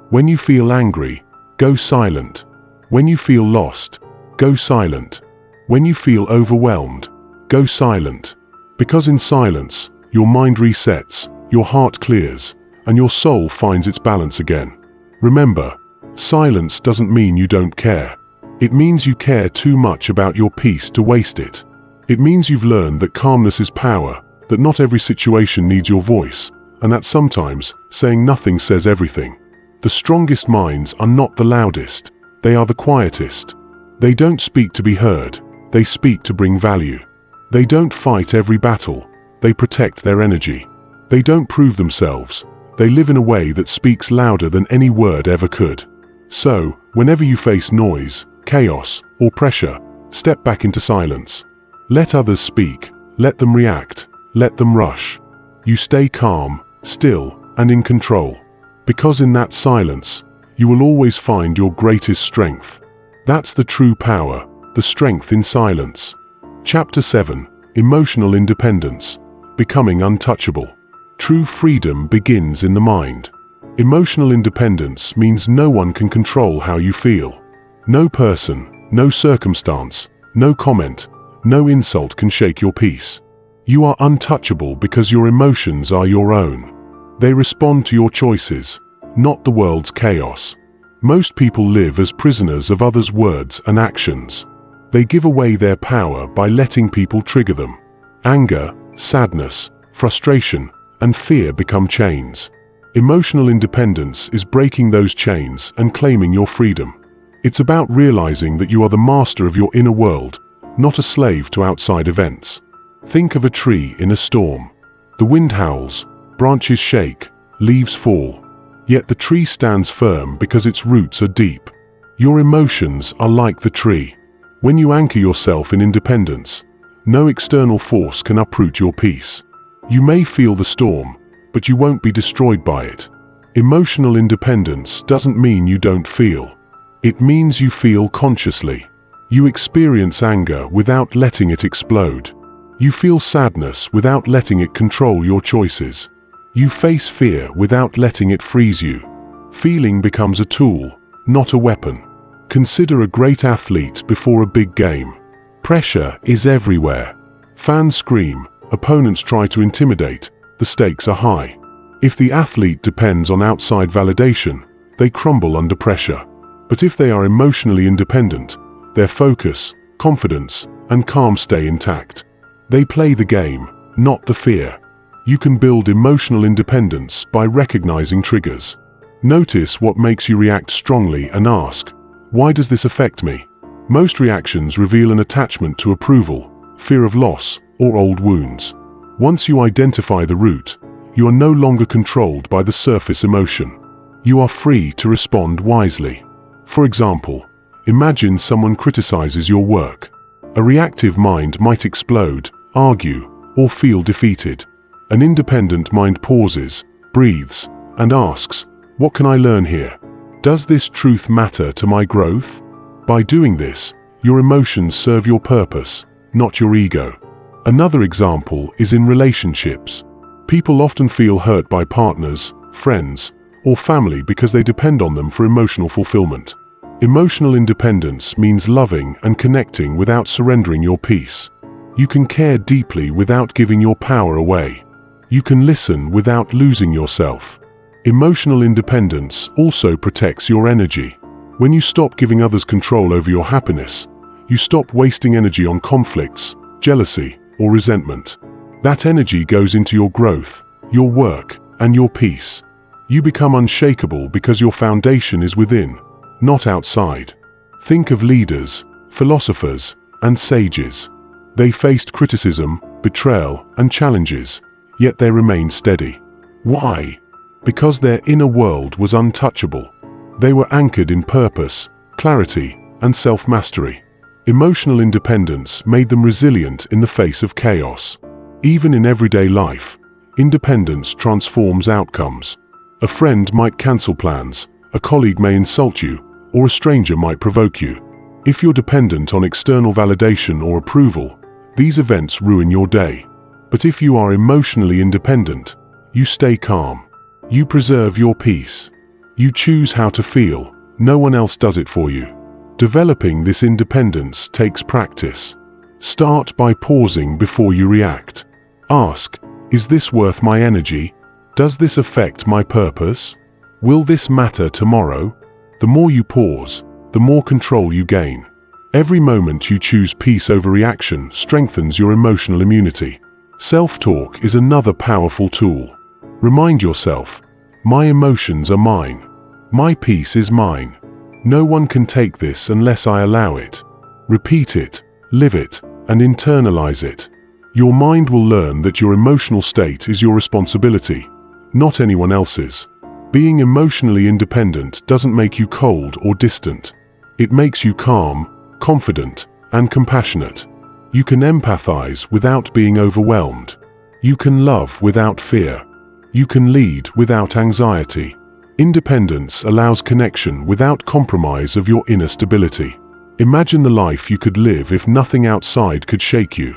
When you feel angry, go silent. When you feel lost, go silent. When you feel overwhelmed, go silent. Because in silence, your mind resets, your heart clears, and your soul finds its balance again. Remember, silence doesn't mean you don't care. It means you care too much about your peace to waste it. It means you've learned that calmness is power, that not every situation needs your voice, and that sometimes saying nothing says everything. The strongest minds are not the loudest, they are the quietest. They don't speak to be heard, they speak to bring value. They don't fight every battle, they protect their energy. They don't prove themselves, they live in a way that speaks louder than any word ever could. So, whenever you face noise, chaos, or pressure, step back into silence. Let others speak, let them react, let them rush. You stay calm, still, and in control. Because in that silence, you will always find your greatest strength. That's the true power, the strength in silence. Chapter 7: Emotional Independence. Becoming untouchable. True freedom begins in the mind. Emotional independence means no one can control how you feel. No person, no circumstance, no comment, no insult can shake your peace. You are untouchable because your emotions are your own. They respond to your choices, not the world's chaos. Most people live as prisoners of others' words and actions. They give away their power by letting people trigger them. Anger, sadness, frustration, and fear become chains. Emotional independence is breaking those chains and claiming your freedom. It's about realizing that you are the master of your inner world, not a slave to outside events. Think of a tree in a storm. The wind howls, branches shake, leaves fall. Yet the tree stands firm because its roots are deep. Your emotions are like the tree. When you anchor yourself in independence, no external force can uproot your peace. You may feel the storm, but you won't be destroyed by it. Emotional independence doesn't mean you don't feel. It means you feel consciously. You experience anger without letting it explode. You feel sadness without letting it control your choices. You face fear without letting it freeze you. Feeling becomes a tool, not a weapon. Consider a great athlete before a big game. Pressure is everywhere. Fans scream, opponents try to intimidate, the stakes are high. If the athlete depends on outside validation, they crumble under pressure. But if they are emotionally independent, their focus, confidence, and calm stay intact. They play the game, not the fear. You can build emotional independence by recognizing triggers. Notice what makes you react strongly and ask, why does this affect me? Most reactions reveal an attachment to approval, fear of loss, or old wounds. Once you identify the root, you are no longer controlled by the surface emotion. You are free to respond wisely. For example, imagine someone criticizes your work. A reactive mind might explode, argue, or feel defeated. An independent mind pauses, breathes, and asks, what can I learn here? Does this truth matter to my growth? By doing this, your emotions serve your purpose, not your ego. Another example is in relationships. People often feel hurt by partners, friends, or family because they depend on them for emotional fulfillment. Emotional independence means loving and connecting without surrendering your peace. You can care deeply without giving your power away. You can listen without losing yourself. Emotional independence also protects your energy. When you stop giving others control over your happiness, you stop wasting energy on conflicts, jealousy, or resentment. That energy goes into your growth, your work, and your peace. You become unshakable because your foundation is within, not outside. Think of leaders, philosophers, and sages. They faced criticism, betrayal, and challenges, yet they remained steady. Why? Because their inner world was untouchable. They were anchored in purpose, clarity, and self-mastery. Emotional independence made them resilient in the face of chaos. Even in everyday life, independence transforms outcomes. A friend might cancel plans, a colleague may insult you, or a stranger might provoke you. If you're dependent on external validation or approval, these events ruin your day. But if you are emotionally independent, you stay calm. You preserve your peace. You choose how to feel, no one else does it for you. Developing this independence takes practice. Start by pausing before you react. Ask, is this worth my energy? Does this affect my purpose? Will this matter tomorrow? The more you pause, the more control you gain. Every moment you choose peace over reaction strengthens your emotional immunity. Self-talk is another powerful tool. Remind yourself, my emotions are mine. My peace is mine. No one can take this unless I allow it. Repeat it, live it, and internalize it. Your mind will learn that your emotional state is your responsibility, not anyone else's. Being emotionally independent doesn't make you cold or distant. It makes you calm, confident, and compassionate. You can empathize without being overwhelmed. You can love without fear. You can lead without anxiety. Independence allows connection without compromise of your inner stability. Imagine the life you could live if nothing outside could shake you.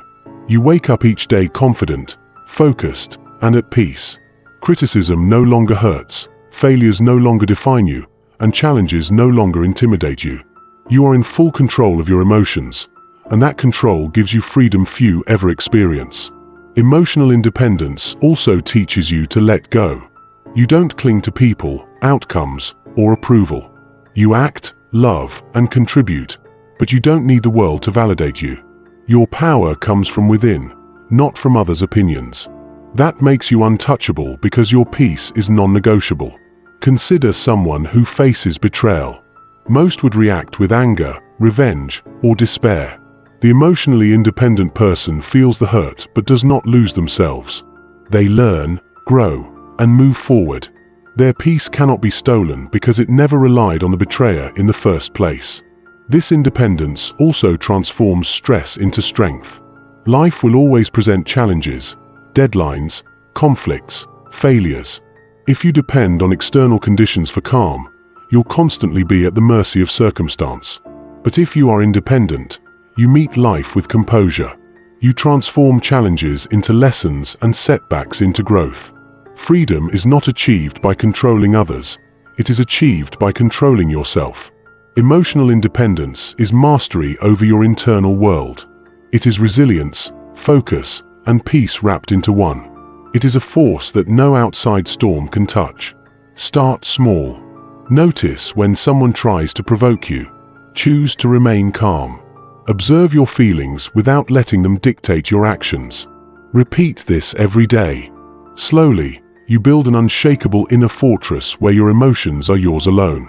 You wake up each day confident, focused, and at peace. Criticism no longer hurts, failures no longer define you, and challenges no longer intimidate you. You are in full control of your emotions, and that control gives you freedom few ever experience. Emotional independence also teaches you to let go. You don't cling to people, outcomes, or approval. You act, love, and contribute, but you don't need the world to validate you. Your power comes from within, not from others' opinions. That makes you untouchable because your peace is non-negotiable. Consider someone who faces betrayal. Most would react with anger, revenge, or despair. The emotionally independent person feels the hurt but does not lose themselves. They learn, grow, and move forward. Their peace cannot be stolen because it never relied on the betrayer in the first place. This independence also transforms stress into strength. Life will always present challenges, deadlines, conflicts, failures. If you depend on external conditions for calm, you'll constantly be at the mercy of circumstance. But if you are independent, you meet life with composure. You transform challenges into lessons and setbacks into growth. Freedom is not achieved by controlling others, it is achieved by controlling yourself. Emotional independence is mastery over your internal world. It is resilience, focus, and peace wrapped into one. It is a force that no outside storm can touch. Start small. Notice when someone tries to provoke you. Choose to remain calm. Observe your feelings without letting them dictate your actions. Repeat this every day. Slowly, you build an unshakable inner fortress where your emotions are yours alone.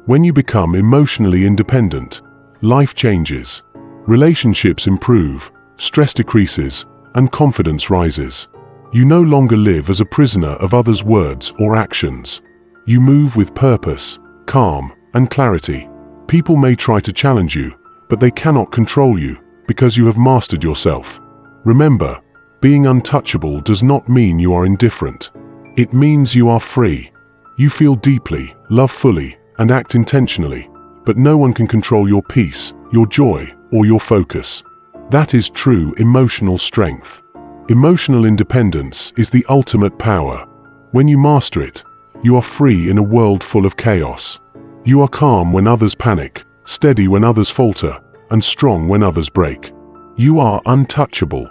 When you become emotionally independent, life changes. Relationships improve, stress decreases, and confidence rises. You no longer live as a prisoner of others' words or actions. You move with purpose, calm, and clarity. People may try to challenge you, but they cannot control you because you have mastered yourself. Remember, being untouchable does not mean you are indifferent. It means you are free. You feel deeply, love fully, and act intentionally, but no one can control your peace, your joy, or your focus. That is true emotional strength. Emotional independence is the ultimate power. When you master it, you are free in a world full of chaos. You are calm when others panic, steady when others falter, and strong when others break. You are untouchable.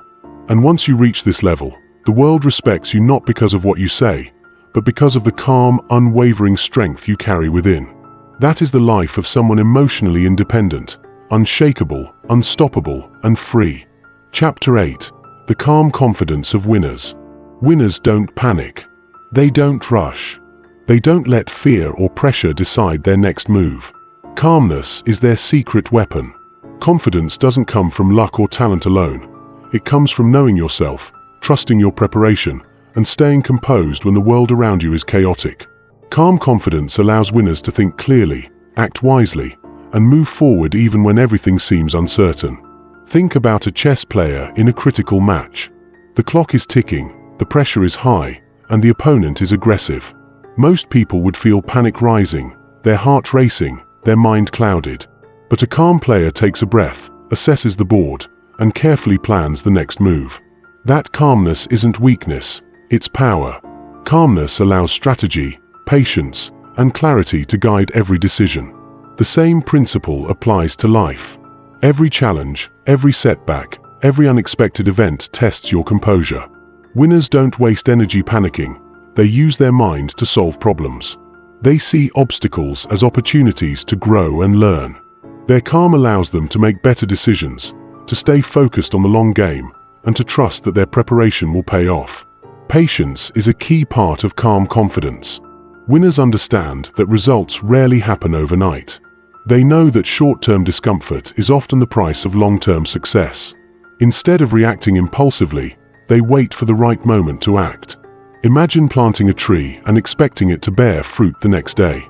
And once you reach this level, the world respects you not because of what you say, but because of the calm, unwavering strength you carry within. That is the life of someone emotionally independent, unshakable, unstoppable, and free. Chapter 8. The Calm Confidence of Winners. Winners don't panic. They don't rush. They don't let fear or pressure decide their next move. Calmness is their secret weapon. Confidence doesn't come from luck or talent alone. It comes from knowing yourself, trusting your preparation, and staying composed when the world around you is chaotic. Calm confidence allows winners to think clearly, act wisely, and move forward even when everything seems uncertain. Think about a chess player in a critical match. The clock is ticking, the pressure is high, and the opponent is aggressive. Most people would feel panic rising, their heart racing, their mind clouded. But a calm player takes a breath, assesses the board, and carefully plans the next move. That calmness isn't weakness, it's power. Calmness allows strategy, patience, and clarity to guide every decision. The same principle applies to life. Every challenge, every setback, every unexpected event tests your composure. Winners don't waste energy panicking. They use their mind to solve problems. They see obstacles as opportunities to grow and learn. Their calm allows them to make better decisions, to stay focused on the long game, and to trust that their preparation will pay off. Patience is a key part of calm confidence. Winners understand that results rarely happen overnight. They know that short-term discomfort is often the price of long-term success. Instead of reacting impulsively, they wait for the right moment to act. Imagine planting a tree and expecting it to bear fruit the next day.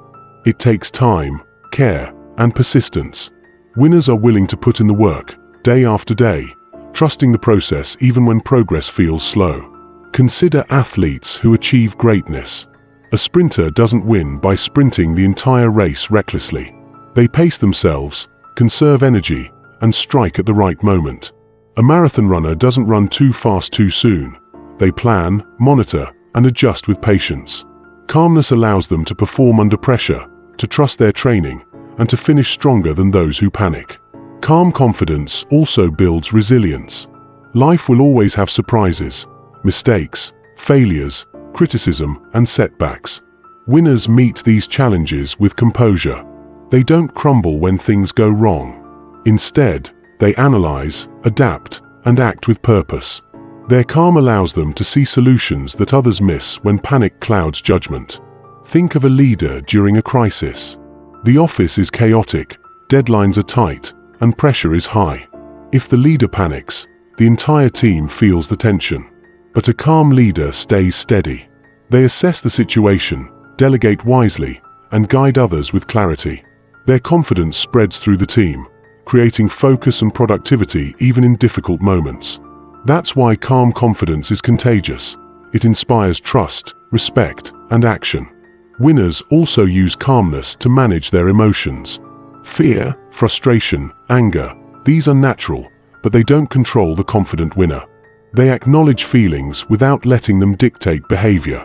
It takes time, care, and persistence. Winners are willing to put in the work, day after day, trusting the process even when progress feels slow. Consider athletes who achieve greatness. A sprinter doesn't win by sprinting the entire race recklessly. They pace themselves, conserve energy, and strike at the right moment. A marathon runner doesn't run too fast too soon. They plan, monitor, and adjust with patience. Calmness allows them to perform under pressure, to trust their training, and to finish stronger than those who panic. Calm confidence also builds resilience. Life will always have surprises, mistakes, failures, criticism, and setbacks. Winners meet these challenges with composure. They don't crumble when things go wrong. Instead, they analyze, adapt, and act with purpose. Their calm allows them to see solutions that others miss when panic clouds judgment. Think of a leader during a crisis. The office is chaotic, deadlines are tight, and pressure is high. If the leader panics, the entire team feels the tension. But a calm leader stays steady. They assess the situation, delegate wisely, and guide others with clarity. Their confidence spreads through the team, creating focus and productivity even in difficult moments. That's why calm confidence is contagious. It inspires trust, respect, and action. Winners also use calmness to manage their emotions. Fear, frustration, anger, these are natural, but they don't control the confident winner. They acknowledge feelings without letting them dictate behavior.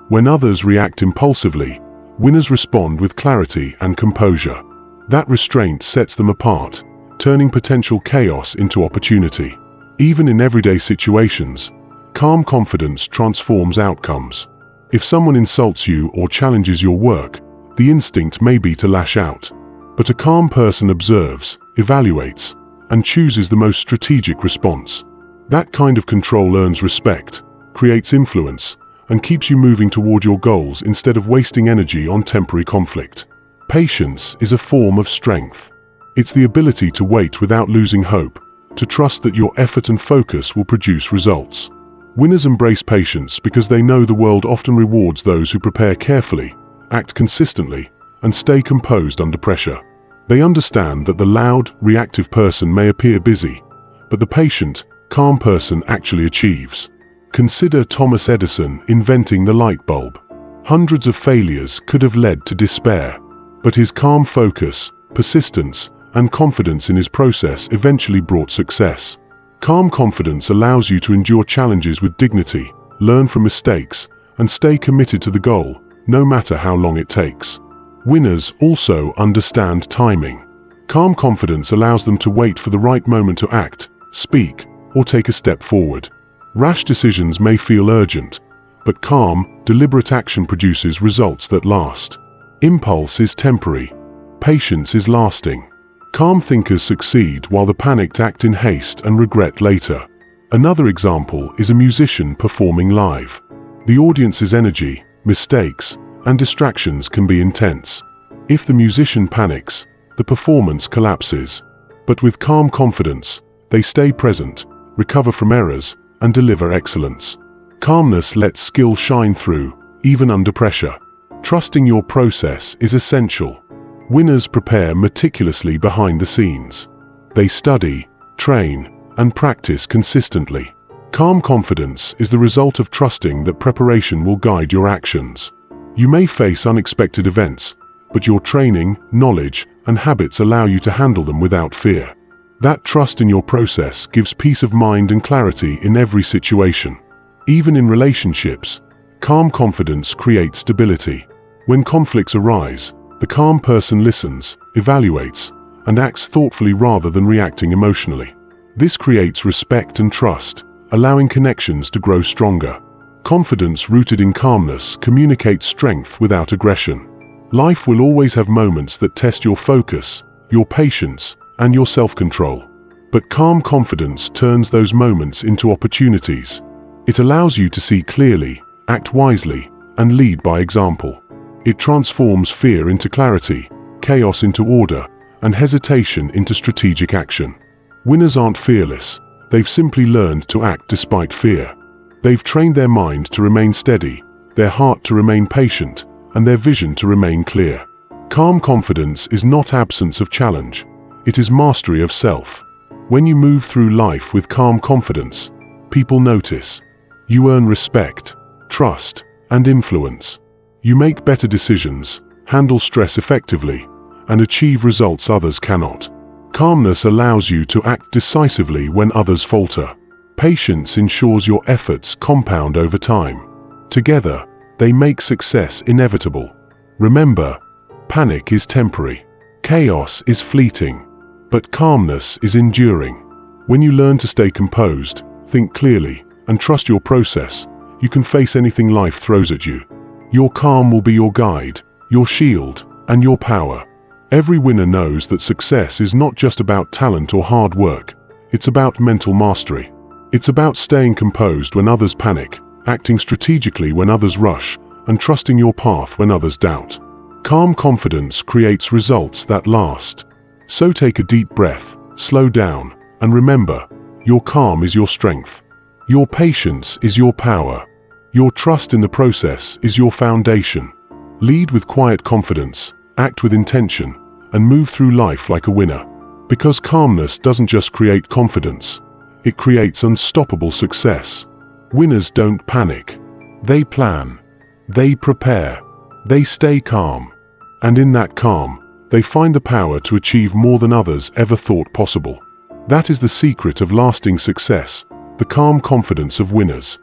When others react impulsively, winners respond with clarity and composure. That restraint sets them apart, turning potential chaos into opportunity. Even in everyday situations, calm confidence transforms outcomes. If someone insults you or challenges your work, the instinct may be to lash out. But a calm person observes, evaluates, and chooses the most strategic response. That kind of control earns respect, creates influence, and keeps you moving toward your goals instead of wasting energy on temporary conflict. Patience is a form of strength. It's the ability to wait without losing hope, to trust that your effort and focus will produce results. Winners embrace patience because they know the world often rewards those who prepare carefully, act consistently, and stay composed under pressure. They understand that the loud, reactive person may appear busy, but the patient, calm person actually achieves. Consider Thomas Edison inventing the light bulb. Hundreds of failures could have led to despair, but his calm focus, persistence, and confidence in his process eventually brought success. Calm confidence allows you to endure challenges with dignity, learn from mistakes, and stay committed to the goal, no matter how long it takes. Winners also understand timing. Calm confidence allows them to wait for the right moment to act, speak, or take a step forward. Rash decisions may feel urgent, but calm, deliberate action produces results that last. Impulse is temporary. Patience is lasting. Calm thinkers succeed while the panicked act in haste and regret later. Another example is a musician performing live. The audience's energy, mistakes, and distractions can be intense. If the musician panics, the performance collapses. But with calm confidence, they stay present, recover from errors, and deliver excellence. Calmness lets skill shine through, even under pressure. Trusting your process is essential. Winners prepare meticulously behind the scenes. They study, train, and practice consistently. Calm confidence is the result of trusting that preparation will guide your actions. You may face unexpected events, but your training, knowledge, and habits allow you to handle them without fear. That trust in your process gives peace of mind and clarity in every situation. Even in relationships, calm confidence creates stability. When conflicts arise, the calm person listens, evaluates, and acts thoughtfully rather than reacting emotionally. This creates respect and trust, allowing connections to grow stronger. Confidence rooted in calmness communicates strength without aggression. Life will always have moments that test your focus, your patience, and your self-control. But calm confidence turns those moments into opportunities. It allows you to see clearly, act wisely, and lead by example. It transforms fear into clarity, chaos into order, and hesitation into strategic action. Winners aren't fearless. They've simply learned to act despite fear. They've trained their mind to remain steady, their heart to remain patient, and their vision to remain clear. Calm confidence is not absence of challenge. It is mastery of self. When you move through life with calm confidence, people notice. You earn respect, trust, and influence. You make better decisions, handle stress effectively, and achieve results others cannot. Calmness allows you to act decisively when others falter. Patience ensures your efforts compound over time. Together, they make success inevitable. Remember, panic is temporary. Chaos is fleeting. But calmness is enduring. When you learn to stay composed, think clearly, and trust your process, you can face anything life throws at you. Your calm will be your guide, your shield, and your power. Every winner knows that success is not just about talent or hard work. It's about mental mastery. It's about staying composed when others panic, acting strategically when others rush, and trusting your path when others doubt. Calm confidence creates results that last. So take a deep breath, slow down, and remember, your calm is your strength. Your patience is your power. Your trust in the process is your foundation. Lead with quiet confidence, act with intention, and move through life like a winner. Because calmness doesn't just create confidence, it creates unstoppable success. Winners don't panic. They plan. They prepare. They stay calm. And in that calm, they find the power to achieve more than others ever thought possible. That is the secret of lasting success, the calm confidence of winners.